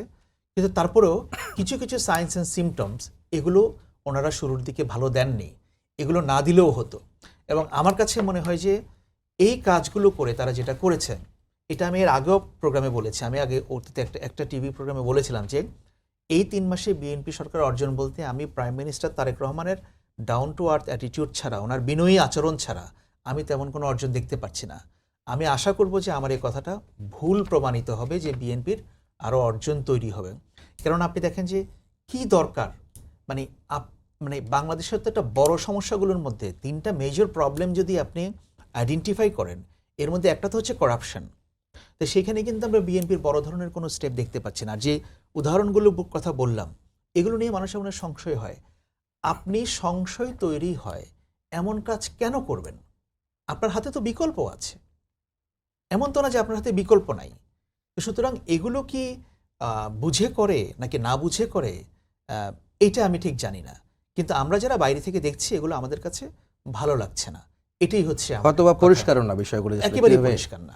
কিন্তু তারপরেও কিছু কিছু সাইন্স অ্যান্ড সিমটমস এগুলো ওনারা শুরুর দিকে ভালো দেননি, এগুলো না দিলেও হতো। এবং আমার কাছে মনে হয় যে এই কাজগুলো করে তারা যেটা করেছেন, এটা আমি এর আগেও প্রোগ্রামে বলেছি, আমি আগে অতীতে একটা টিভি প্রোগ্রামে বলেছিলাম যে এই 3 মাসে বিএনপি সরকার অর্জন বলতে আমি প্রাইম মিনিস্টার তারেক রহমানের ডাউন টু আর্থ অ্যাটিটিউড ছাড়া, ওনার বিনয়ী আচরণ ছাড়া আমি তেমন কোনো অর্জন দেখতে পাচ্ছি না। আমি আশা করব যে আমার এই কথাটা ভুল প্রমাণিত হবে, যে বিএনপির আরও অর্জন তৈরি হবে। কারণ আপনি দেখেন যে কি দরকার, মানে মানে বাংলাদেশের তো একটা বড় সমস্যাগুলোর মধ্যে 3টা মেজর প্রবলেম যদি আপনি আইডেন্টিফাই করেন, এর মধ্যে একটা তো হচ্ছে করাপশন। তো সেখানে কিন্তু আমরা বিএনপির বড় ধরনের কোনো স্টেপ দেখতে পাচ্ছি না। যে উদাহরণগুলোর কথা বললাম, এগুলো নিয়ে মানুষের মনে সংশয় হয়। আপনি সংশয় তৈরি হয় এমন কাজ কেন করবেন? আপনার হাতে তো বিকল্প আছে, এমন তো না যে আপনার হাতে বিকল্প নাই। তো সুতরাং এগুলো কি বুঝে করে নাকি না বুঝে করে, এইটা আমি ঠিক জানি না। কিন্তু আমরা যারা বাইরে থেকে দেখছি, এগুলো আমাদের কাছে ভালো লাগছে না। এটাই হচ্ছে আমার হয়তো বা কথা। পরিষ্কারও না বিষয়গুলো যে আসলে একেবারেই কিভাবে- পরিষ্কার না।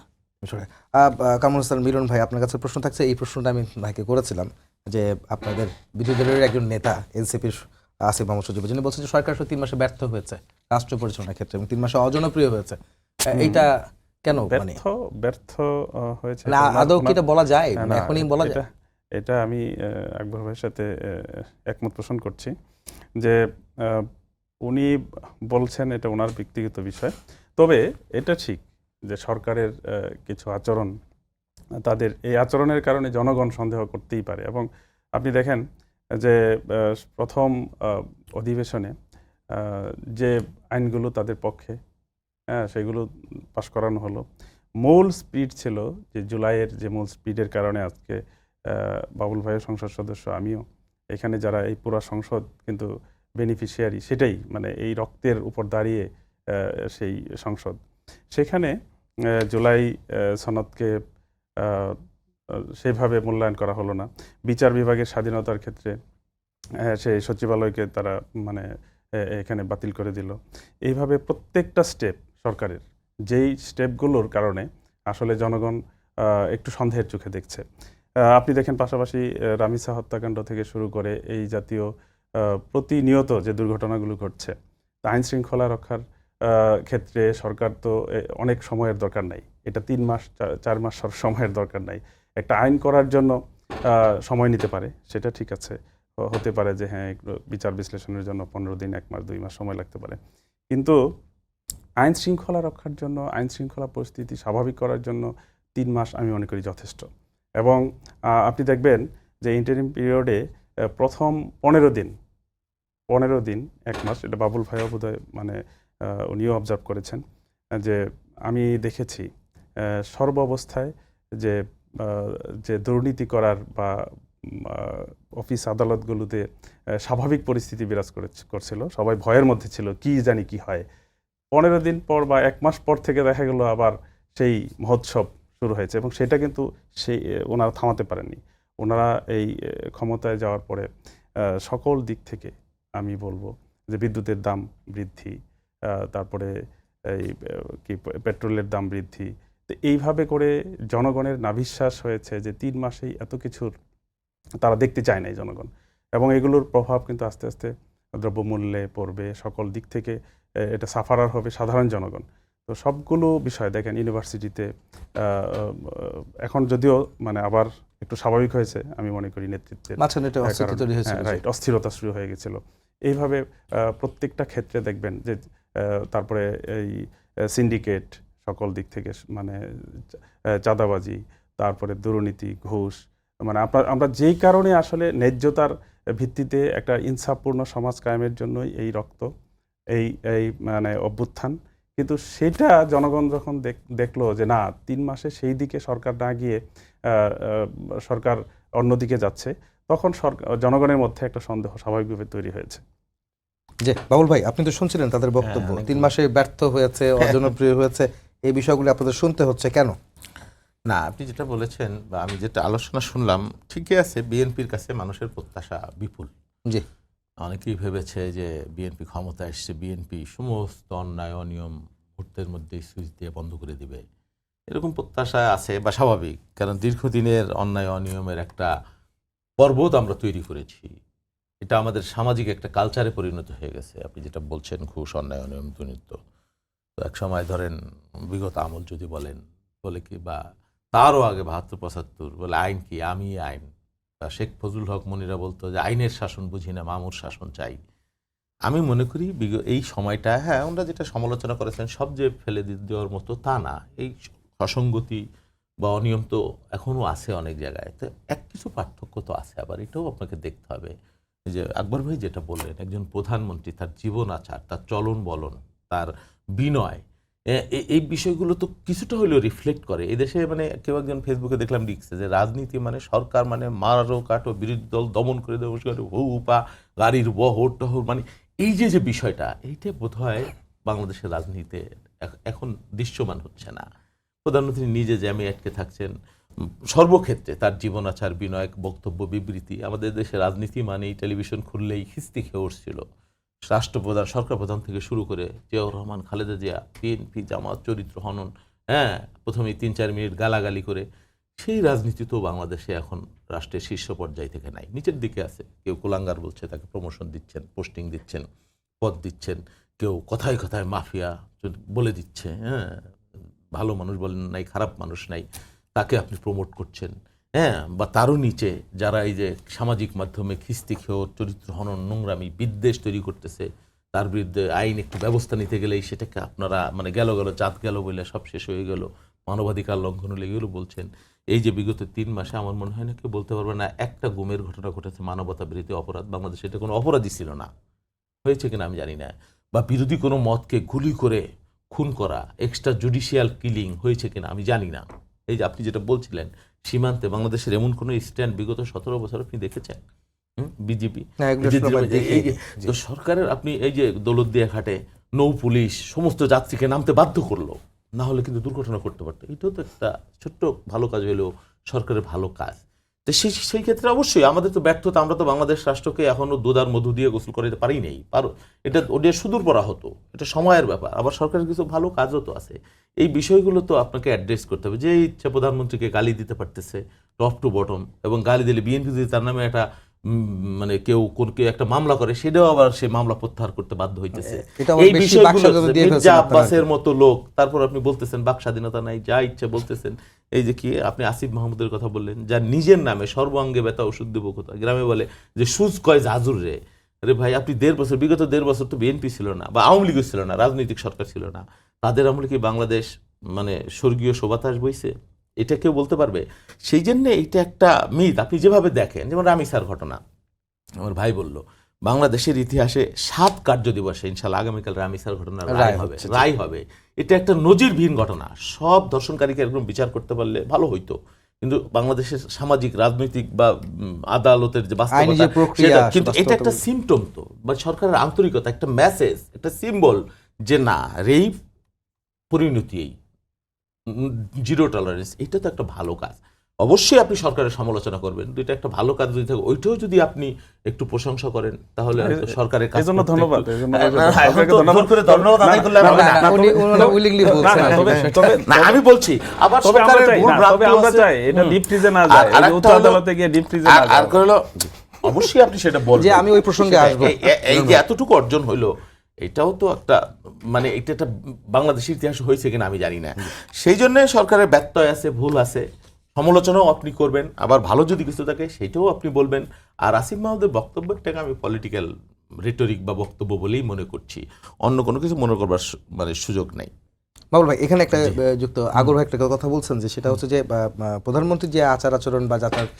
কামরুল হাসান মিলন ভাই, আপনার কাছে প্রশ্ন থাকছে। এই প্রশ্নটা আমি ভাইকে করেছিলাম যে আপনাদের বিরোধী দলের একজন নেতা এনসিপির আসিফ মাহমুদ সজীব, যিনি বলছেন যে সরকার 3 মাসে ব্যর্থ হয়েছে রাষ্ট্র পরিচালনার ক্ষেত্রে এবং 3 মাসে অজনপ্রিয় হয়েছে। এইটা কেন, মানে ব্যর্থ হয়েছে না, আদৌ কি এটা বলা যায়? না, মানে এখনই বলা যায়? এটা আমি আকবর ভাইয়ের সাথে একমত পোষণ করছি যে উনি বলছেন এটা ওনার ব্যক্তিগত বিষয়। তবে এটা ঠিক যে সরকারের কিছু আচরণ, তাদের এই আচরণের কারণে জনগণ সন্দেহ করতেই পারে। এবং আপনি দেখেন যে প্রথম অধিবেশনে যে আইনগুলো তাদের পক্ষে, সেগুলো পাশ করানো হলো। মূল স্পিড ছিল যে জুলাইয়ের যে মূল স্পিডের কারণে আজকে বাবুল ভাইয়ের সংসদ সদস্য, আমিও এখানে যারা এই পুরো সংসদ কিন্তু বেনিফিশিয়ারি, সেটাই মানে এই রক্তের উপর দাঁড়িয়ে সেই সংসদ। সেখানে জুলাই সনদকে সেভাবে মূল্যায়ন করা হলো না। বিচার বিভাগের স্বাধীনতার ক্ষেত্রে সেই সচিবালয়কে তারা মানে এখানে বাতিল করে দিল। এইভাবে প্রত্যেকটা স্টেপ সরকারের, যেই স্টেপগুলোর কারণে আসলে জনগণ একটু সন্দেহের চোখে দেখছে। আপনি দেখেন পাশাপাশি রামিসা হত্যাকাণ্ড থেকে শুরু করে এই জাতীয় প্রতিনিয়ত যে দুর্ঘটনাগুলো ঘটছে, আইন শৃঙ্খলা রক্ষার ক্ষেত্রে সরকার তো অনেক সময়ের দরকার নাই। এটা 3 মাস 4 মাস সময়ের দরকার নাই। একটা আইন করার জন্য সময় নিতে পারে, সেটা ঠিক আছে। হতে পারে যে হ্যাঁ, বিচার বিশ্লেষণের জন্য 15 দিন, 1 মাস, 2 মাস সময় লাগতে পারে। কিন্তু আইন শৃঙ্খলা রক্ষার জন্য, আইন শৃঙ্খলা পরিস্থিতি স্বাভাবিক করার জন্য 3 মাস আমি মনে করি যথেষ্ট। এবং আপনি দেখবেন যে ইন্টারিম পিরিয়ডে প্রথম 15 দিন 1 মাস, এটা বাবুল ভাইও বোধহয় মানে উনিও অবজার্ভ করেছেন যে আমি দেখেছি সর্ব অবস্থায় যে দুর্নীতি করার বা অফিস আদালতগুলোতে স্বাভাবিক পরিস্থিতি বিরাজ করছিল। সবাই ভয়ের মধ্যে ছিল, কি জানি কি হয়। 15 দিন পর বা 1 মাস পর থেকে দেখা গেল আবার সেই মহোৎসব শুরু হয়েছে। এবং সেটা কিন্তু ওনারা থামাতে পারেননি। ওনারা এই ক্ষমতায় যাওয়ার পরে সকল দিক থেকে আমি বলবো যে বিদ্যুতের দাম বৃদ্ধি, তারপরে এই কি পেট্রোলের দাম বৃদ্ধি, তো এইভাবে করে জনগণের নাভিশ্বাস হয়েছে যে 3 মাসেই এত কিছুর তারা দেখতে চায় না জনগণ। এবং এগুলোর প্রভাব কিন্তু আস্তে আস্তে দ্রব্যমূল্যে পড়বে, সকল দিক থেকে এটা সাফারার হবে সাধারণ জনগণ। তো সবগুলো বিষয় দেখেন, ইউনিভার্সিটিতে এখন যদিও মানে আবার একটু স্বাভাবিক হয়েছে, আমি মনে করি নেতৃত্বের রাইট, অস্থিরতা শুরু হয়ে গেছিল। এইভাবে প্রত্যেকটা ক্ষেত্রে দেখবেন যে তারপরে এই সিন্ডিকেট, সকল দিক থেকে মানে চাঁদাবাজি, তারপরে দুর্নীতি, ঘুষ, মানে আমরা যেই কারণে আসলে ন্যায্যতার ভিত্তিতে একটা ইনসাফপূর্ণ সমাজ কায়েমের জন্যই এই রক্ত, এই মানে অভ্যুত্থান। কিন্তু সেটা জনগণ যখন দেখলো যে না, 3 মাসে সেই দিকে সরকার না গিয়ে সরকার অন্যদিকে যাচ্ছে, তখন জনগণের মধ্যে একটা সন্দেহ স্বাভাবিকভাবে তৈরি হয়েছে। যে বাবুল ভাই, আপনি তো শুনছিলেন তাদের বক্তব্য, 3 মাসে ব্যর্থ হয়েছে, অজনপ্রিয় হয়েছে, এই বিষয়গুলো আপনাদের শুনতে হচ্ছে কেন? না, আপনি যেটা বলেছেন বা আমি যেটা আলোচনা শুনলাম, ঠিকই আছে। বিএনপির কাছে মানুষের প্রত্যাশা বিপুল। জি, অনেকেই ভেবেছে যে বিএনপি ক্ষমতা এসছে, বিএনপি সমস্ত অন্যায় অনিয়ম মুহূর্তের মধ্যে সুইচ দিয়ে বন্ধ করে দিবে, এরকম প্রত্যাশা আছে বা স্বাভাবিক। কারণ দীর্ঘদিনের অন্যায় অনিয়মের একটা পর্বত আমরা তৈরি করেছি, এটা আমাদের সামাজিক একটা কালচারে পরিণত হয়ে গেছে। আপনি যেটা বলছেন ঘুষ, অন্যায় অনিয়ম, দুর্নীতি, তো এক সময় ধরেন বিগত আমল যদি বলেন, বলে কি বা তারও আগে ৭২-৭৫ বলে আইন কি, আমি আইন। শেখ ফজলুল হক মনিরা বলতো যে আইনের শাসন বুঝি না, মামুর শাসন চাই। আমি মনে করি এই সময়টা, হ্যাঁ ওনারা যেটা সমালোচনা করেছেন সব যে ফেলে দেওয়ার মতো তা না, এই অসঙ্গতি বা অনিয়ম তো এখনও আছে অনেক জায়গায়। তো কিছু পার্থক্য তো আছে, আবার এটাও আপনাকে দেখতে হবে যে আকবর ভাই যেটা বললেন, একজন প্রধানমন্ত্রী তার জীবন আচার, তার চলন বলন, তার বিনয়, এই বিষয়গুলো তো কিছুটা হলেও রিফ্লেক্ট করে। এই দেশে মানে কেউ একজন ফেসবুকে দেখলাম লিখছে যে রাজনীতি মানে সরকার মানে মারো কাটো, বিরোধী দল দমন করে দেবো, হু পা গাড়ির বহর টহর, মানে এই যে বিষয়টা, এইটা বোধ হয় বাংলাদেশের রাজনীতিতে এখন দৃশ্যমান হচ্ছে না। প্রধানমন্ত্রী নিজে জ্যামে আটকে থাকছেন সর্বক্ষেত্রে, তার জীবন আচার, বিনয়, বক্তব্য, বিবৃতি। আমাদের দেশে রাজনীতি মানেই টেলিভিশন খুললেই খিস্তি খেয়ে উঠছিল, রাষ্ট্রপ্রধান, সরকার প্রধান থেকে শুরু করে জিয়াউর রহমান, খালেদা জিয়া, বিএনপি, জামাত, চরিত্র হনন, হ্যাঁ প্রথমেই ৩-৪ মিনিট গালাগালি করে। সেই রাজনীতি তো বাংলাদেশে এখন রাষ্ট্রের শীর্ষ পর্যায় থেকে নাই, নিচের দিকে আছে। কেউ কুলাঙ্গার বলছে, তাকে প্রমোশন দিচ্ছেন, পোস্টিং দিচ্ছেন, পদ দিচ্ছেন। কেউ কথায় কথায় মাফিয়া বলে দিচ্ছে, হ্যাঁ ভালো মানুষ বলেন নাই, খারাপ মানুষ নাই, তাকে আপনি প্রমোট করছেন। হ্যাঁ, বা তারও নিচে যারা এই যে সামাজিক মাধ্যমে খিস্তি খেয়ে চরিত্র হনন, নোংরামি, বিদ্বেষ তৈরি করতেছে, তার বিরুদ্ধে আইন একটু ব্যবস্থা নিতে গেলেই সেটাকে আপনারা মানে গেল চাঁদ গেল বলে সব শেষ হয়ে গেল, মানবাধিকার লঙ্ঘন হলে এগুলো বলছেন। এই যে বিগত ৩ মাসে আমার মনে হয় না কেউ বলতে পারবে না একটা গুমের ঘটনা ঘটেছে, মানবতা বিরোধী অপরাধ। বাংলাদেশে এটা কোনো অপরাধই ছিল না, হয়েছে কিনা আমি জানি না। বা বিরোধী কোনো মতকে গুলি করে খুন করা, এক্সট্রা জুডিশিয়াল কিলিং হয়েছে কিনা আমি জানি না। এই যে আপনি যেটা বলছিলেন সীমান্তে বাংলাদেশের এমন কোনো স্ট্যান্ড বিগত ১৭ বছর আপনি দেখেছেন? বিজেপি তো সরকারের আপনি এই যে দৌলতদিয়া ঘাটে নৌ পুলিশ সমস্ত যাত্রীকে নামতে বাধ্য করলো, না হলে কিন্তু দুর্ঘটনা করতে পারতো। এটাও তো একটা ছোট্ট ভালো কাজ হলেও সরকারের ভালো কাজ। তো সেই ক্ষেত্রে অবশ্যই আমাদের তো ব্যর্থতা। আমরা তো বাংলাদেশ রাষ্ট্রকে এখনো দুধার মধু দিয়ে গোসল করাতে পারি নাই, এটা ওদের সুদূর পড়া হতো, এটা সময়ের ব্যাপার। আবার সরকারের কিছু ভালো কাজও তো আছে, এই বিষয়গুলো তো আপনাকে অ্যাড্রেস করতে হবে। যে ইচ্ছা প্রধানমন্ত্রীকে গালি দিতে পারতেছে টপ টু বটম, এবং গালি দিলে বিএনপি যদি তার নামে একটা মানে কেউ একটা মামলা করে, সেটাও আবার সে মামলা প্রত্যাহার করতে বাধ্য হইতেছে। এই বিষয়গুলো মির্জা আব্বাসের মতো লোক, তারপর আপনি বলতেছেন বাক স্বাধীনতা নাই, যা ইচ্ছা বলতেছেন। এই যে কি আপনি আসিফ মাহমুদের কথা বললেন, যার নিজের নামে সর্বাঙ্গে ব্যথা ওষুধ দেবো কোথায়, গ্রামে বলে যে সুজ কয় জাজুর রে। আরে ভাই, আপনি বিগত ১.৫ বছর তো বিএনপি ছিল না বা আওয়ামী লীগও ছিল না, রাজনৈতিক সরকার ছিল না। তাদের আমলে কি বাংলাদেশ মানে স্বর্গীয় শোভাতাস বইছে? এটা কেউ বলতে পারবে? সেই জন্য এইটা একটা মিথ। আপনি যেভাবে দেখেন, যেমন রামিসার ঘটনা, আমার ভাই বলল বাংলাদেশের ইতিহাসে ৭ কার্য দিবসে ইনশাল্লাহ আগামীকাল রামিসার ঘটনার রায় হবে। এটা একটা নজিরবিহীন ঘটনা। সব ধর্ষণকারীকে এরকম বিচার করতে পারলে ভালো হইতো, কিন্তু বাংলাদেশের সামাজিক, রাজনৈতিক বা আদালতের যে বাস্তবতা, কিন্তু এটা একটা সিমটম তো, বা সরকারের আন্তরিকতা, একটা মেসেজ, একটা সিম্বল যে না রেপ পরিণতি, জিরো টলারেন্স, এটা তো একটা ভালো কাজ। অবশ্যই আপনি সরকারের সমালোচনা করবেন, এটা একটা ভালো কাজ যদি থাকে, ওইটাও যদি আপনি একটু প্রশংসা করেন তাহলে সরকারের কাজ। এজন্য ধন্যবাদ। আমি বলছি আবার আমরা চাই এটা ডিপ ফ্রিজে না যায়, উচ্চ আদালতে গিয়ে ডিপ ফ্রিজে না যায়। আর হলো অবশ্যই আপনি সেটা বলবেন যে আমি ওই প্রসঙ্গে আসবো। এই যে এতটুকু অর্জন হইলো, এটাও তো একটা মানে এটা একটা বাংলাদেশের ইতিহাসে হয়েছে কিনা আমি জানি না। সেই জন্য সরকারের ব্যত্যয় আছে, ভুল আছে, সমালোচনাও আপনি করবেন, আবার ভালো যদি কিছু থাকে সেটাও আপনি বলবেন। আর আসিফ মাহমুদের বক্তব্যটাকে আমি পলিটিক্যাল রিটরিক বা বক্তব্য বলেই মনে করছি, অন্য কোনো কিছু মনে করবার মানে সুযোগ নেই। বাবুল ভাই, এখানে একটা যুক্ত আগর ভাই একটা কথা বলছেন যে সেটা হচ্ছে যে প্রধানমন্ত্রী যে আচার আচরণ বা যাতায়াত,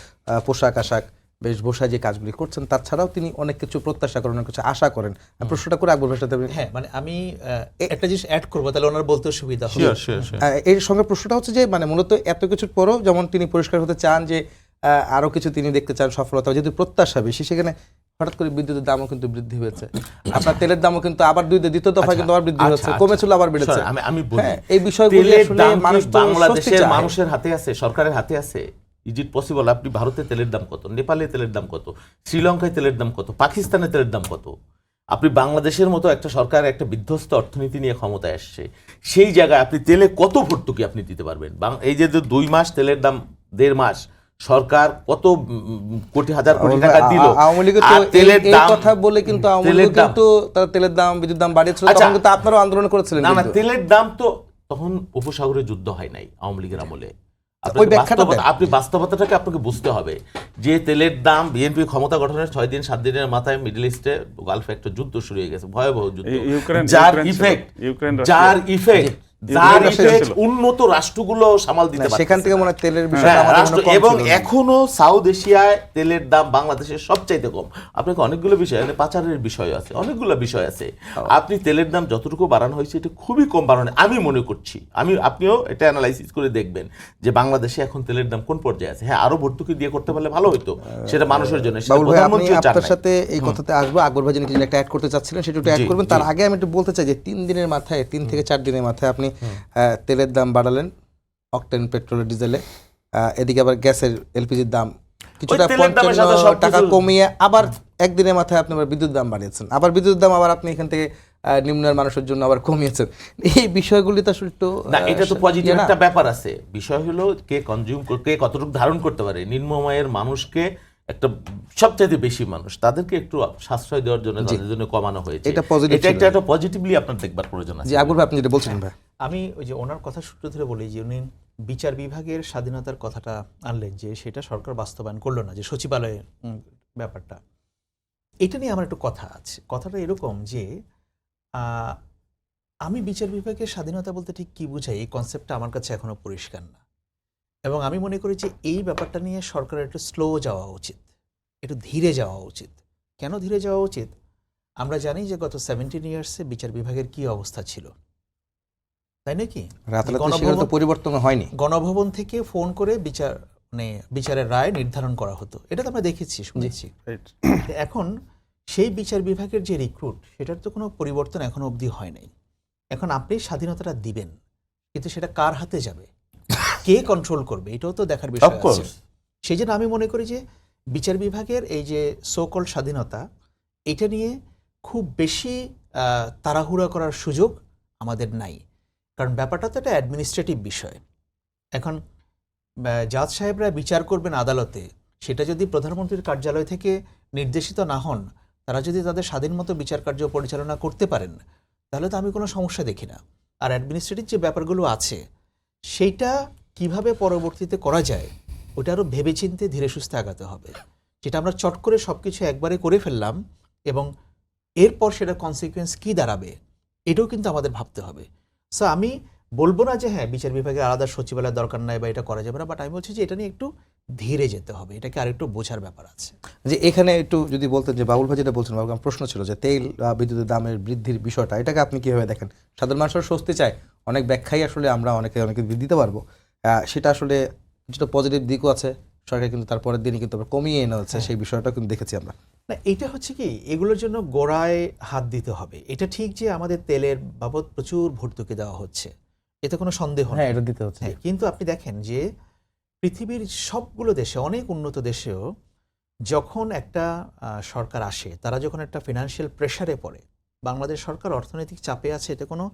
পোশাক আশাক, বেশভূষায় যে কাজগুলি করছেন, তাছাড়াও তিনি অনেক কিছু প্রত্যাশা করেন, অনেক কিছু আশা করেন। প্রশ্নটা করে আকবর ভাইয়ের সাথে। হ্যাঁ, মানে আমি একটা জিনিস অ্যাড করবো, তাহলে ওনার বলতে সুবিধা হবে। এর সঙ্গে প্রশ্নটা হচ্ছে যে মানে মূলত এত কিছুর পরেও যেমন তিনি পরিষ্কার হতে চান যে আরো কিছু তিনি দেখতে চান সফলতা, যেহেতু প্রত্যাশা বেশি, সেখানে হঠাৎ করে বিদ্যুতের দামও কিন্তু বৃদ্ধি হয়েছে, আপনার তেলের দামও কিন্তু আবার দ্বিতীয় দফায় কিন্তু আবার বৃদ্ধি হচ্ছে, কমেছিল আবার বেড়েছে। আমি বলি এই বিষয়গুলো আসলে মানুষ, বাংলাদেশের মানুষের হাতে আছে, সরকারের হাতে আছে। Is it possible? আপনি ভারতে তেলের দাম কত, নেপালে তেলের দাম কত, শ্রীলঙ্কায় তেলের দাম কত, পাকিস্তানে তেলের দাম কত? আপনি বাংলাদেশের মতো একটা সরকার একটা বিধ্বস্ত অর্থনীতি নিয়ে ক্ষমতায় আসছে, সেই জায়গায় আপনি তেলে কত ভর্তুকি আপনি দিতে পারবেন? এই যে 2 মাস তেলের দাম, 1.5 মাস সরকার কত কোটি হাজার কোটি টাকা দিল, আওয়ামী লীগ তো এই কথা বলে কিন্তু আওয়ামী লীগ কিন্তু তারা তেলের দাম বিদ্যুৎ দাম বাড়িয়েছিল, তখন কিন্তু আপনারাও আন্দোলন করেছিলেন। না, তেলের দাম তো তখন উপসাগরে যুদ্ধ হয় নাই আওয়ামী লীগের আমলে। আপনি বাস্তবতাটাকে আপনাকে বুঝতে হবে যে তেলের দাম, বিএনপি ক্ষমতা গঠনের 6 দিন 7 দিনের মাথায় মিডল ইস্টে গালফে একটা যুদ্ধ শুরু হয়ে গেছে, ভয়াবহ যুদ্ধ, যার ইফেক্ট উন্নত রাষ্ট্রগুলো সামাল দিতে পারে। সেখান থেকে মনে হয় তেলের বিষয়টা এবং এখনো সাউথ এশিয়ায় তেলের দাম বাংলাদেশের সবচাইতে কম। আপনাকে অনেকগুলো বিষয়, পাচারের বিষয় আছে, অনেকগুলো বিষয় আছে। আপনি তেলের দাম যতটুকু বাড়ানো হয়েছে এটা খুবই কম বাড়ানো আমি মনে করছি। আপনিও এটা অ্যানালাইসিস করে দেখবেন যে বাংলাদেশে এখন তেলের দাম কোন পর্যায়ে আছে। হ্যাঁ, আরো ভর্তুকি দিয়ে করতে পারলে ভালো হতো, সেটা মানুষের জন্য। আপনার সাথে এই কথাতে আসবো। আকবর ভাই যিনি একটা অ্যাড করতে চাচ্ছিলেন সেটা একটু অ্যাড করবেন। তার আগে আমি একটু বলতে চাই যে 3 দিনের মাথায়, 3 থেকে 4 দিনের মাথায় আপনি তেলের দাম বাড়ালেন, অকটেন, পেট্রোল, ডিজেলে, এদিকে আবার গ্যাসের, এলপিজির দাম কিছুটা 55 টাকা কমিয়ে আবার একদিনের মাথায় আপনি আবার বিদ্যুৎ দাম বাড়িয়েছেন, আবার বিদ্যুৎ দাম আবার আপনি এখান থেকে নিম্নের মানুষের জন্য আবার কমিয়েছেন। এই বিষয়গুলি তো আসলে একটু না, এটা তো পজিটিভ একটা ব্যাপার আছে। বিষয় হলো কে কনজিউম, কে কতটুকু ধারণ করতে পারে। নিম্নমায়ের মানুষকে, একটা সবচেয়ে বেশি মানুষ, তাদেরকে একটু সাশ্রয় দেওয়ার জন্য তাদের জন্য কমানো হয়েছে। এটা একটা পজিটিভলি আপনার দেখবার প্রয়োজন আছে। জি আকবর ভাই, আপনি যেটা বলছেন ভাই, আমি ওই যে ওনার কথা সূত্র ধরে বলি যে উনি বিচার বিভাগের স্বাধীনতার কথাটা আনলেন, যে সেটা সরকার বাস্তবায়ন করলো না, যে সচিবালয়ের ব্যাপারটা, এটা নিয়ে আমার একটু কথা আছে। কথাটা এরকম যে আমি বিচার বিভাগের স্বাধীনতা বলতে ঠিক কি বুঝাই, এই কনসেপ্টটা আমার কাছে এখনো পরিষ্কার না। এবং আমি মনে করি যে এই ব্যাপারটা নিয়ে সরকারের একটু স্লো যাওয়া উচিত, একটু ধীরে যাওয়া উচিত। কেন ধীরে যাওয়া উচিত? আমরা জানি যে গত 17 ইয়ার্সে বিচার বিভাগের কি অবস্থা ছিল, তাই নাকি? পরিবর্তন হয়নি। গণভবন থেকে ফোন করে বিচারের রায় নির্ধারণ করা হতো, এটা তো আমরা দেখেছি, শুনেছি। এখন সেই বিচার বিভাগের যে রিক্রুট, সেটার তো কোনো পরিবর্তন এখনো অবধি হয় নাই। এখন আপনি স্বাধীনতাটা দিবেন, কিন্তু সেটা কার হাতে যাবে, কে কন্ট্রোল করবে, এটাও তো দেখার বিষয় আছে। সেই জন্য আমি মনে করি যে বিচার বিভাগের এই যে সোকল স্বাধীনতা, এটা নিয়ে খুব বেশি তাড়াহুড়া করার সুযোগ আমাদের নাই। কারণ ব্যাপারটা তো একটা অ্যাডমিনিস্ট্রেটিভ বিষয়। এখন জাজ সাহেবরা বিচার করবেন আদালতে, সেটা যদি প্রধানমন্ত্রীর কার্যালয় থেকে নির্দেশিত না হন, তারা যদি তাদের স্বাধীন মতো বিচার কার্য পরিচালনা করতে পারেন, তাহলে তো আমি কোনো সমস্যা দেখি না। আর অ্যাডমিনিস্ট্রেটিভ যে ব্যাপারগুলো আছে, সেইটা কিভাবে পরবর্তীতে করা যায়, ওটা আরও ভেবেচিন্তে ধীরে সুস্থে আগাতে হবে। যেটা আমরা চট করে সব কিছু একবারে করে ফেললাম এবং এরপর সেটার কনসিকুয়েন্স কী দাঁড়াবে, এটাও কিন্তু আমাদের ভাবতে হবে। সো আমি বলবো না যে হ্যাঁ বিচার বিভাগের আলাদা সচিবালয়ের দরকার নাই বা এটা করা যাবে না, বাট আমি বলছি যে এটা নিয়ে একটু ধীরে যেতে হবে, এটাকে আরেকটু বোঝার ব্যাপার আছে। যে এখানে একটু যদি বলতেন যে বাবুল ভাই যেটা বলছেন, বাবুল আমার প্রশ্ন ছিল যে তেল বিদ্যুতের দামের বৃদ্ধির বিষয়টা, এটাকে আপনি কীভাবে দেখেন? সাধারণ মানুষের স্বস্তি চায়, অনেক ব্যাখ্যাই আসলে আমরা অনেকে দিতে পারবো, সেটা আসলে কিছুটা পজিটিভ দিকও আছে। সরকার কিন্তু তারপরের দিনই কিন্তু কমিয়ে এনে হচ্ছে, সেই বিষয়টা কিন্তু দেখেছি আমরা। না, এটা হচ্ছে কি, এগুলোর জন্য গোড়ায় হাত দিতে হবে। এটা ঠিক যে আমাদের তেলের বাবদ প্রচুর ভর্তুকি দেওয়া হচ্ছে, এতে কোনো সন্দেহ নেই, এটা দিতে হচ্ছে। কিন্তু আপনি দেখেন যে পৃথিবীর সবগুলো দেশে, অনেক উন্নত দেশেও যখন একটা সরকার আসে, তারা যখন একটা ফিনান্সিয়াল প্রেশারে পড়ে, বাংলাদেশ সরকার অর্থনৈতিক চাপে আছে, এতে কোনো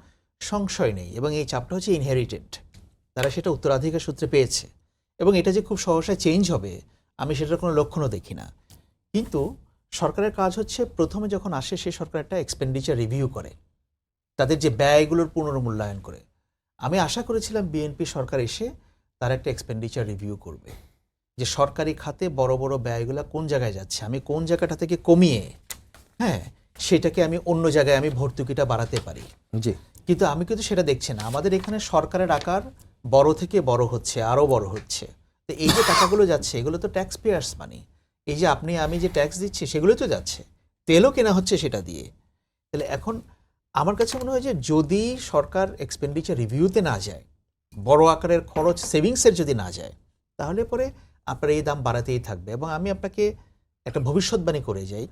সংশয় নেই। এবং এই চাপটা হচ্ছে ইনহেরিটেড, তারা সেটা উত্তরাধিকার সূত্রে পেয়েছে। এবং এটা যে খুব সহসায় চেঞ্জ হবে, আমি সেটার কোনো লক্ষণও দেখি না। কিন্তু সরকারের কাজ হচ্ছে, প্রথমে যখন আসে সেই সরকার একটা এক্সপেন্ডিচার রিভিউ করে, তাদের যে ব্যয়গুলোর পুনর্মূল্যায়ন করে। আমি আশা করেছিলাম বিএনপি সরকার এসে তার একটা এক্সপেন্ডিচার রিভিউ করবে, যে সরকারি খাতে বড় বড় ব্যয়গুলো কোন জায়গায় যাচ্ছে, আমি কোন জায়গাটা থেকে কমিয়ে সেটাকে আমি অন্য জায়গায় আমি ভর্তুকিটা বাড়াতে পারি। জি, কিন্তু আমি কিন্তু সেটা দেখছি না। আমাদের এখানে সরকারের আকার বড় থেকে বড় হচ্ছে, আরও বড় হচ্ছে। তো এই যে টাকাগুলো যাচ্ছে, এগুলো তো ট্যাক্স পেয়ার্স মানি। এই যে আপনি আমি যে ট্যাক্স দিচ্ছি, সেগুলো তো যাচ্ছে, তেলও কেনা হচ্ছে সেটা দিয়ে। তাহলে এখন আমার কাছে মনে হয় যে যদি সরকার এক্সপেন্ডিচার রিভিউতে না যায়, বড় আকারের খরচ সেভিংসের যদি না যায়, তাহলে পরে আপনার এই দাম বাড়াতেই থাকবে। এবং আমি আপনাকে একটা ভবিষ্যৎবাণী করে যাই,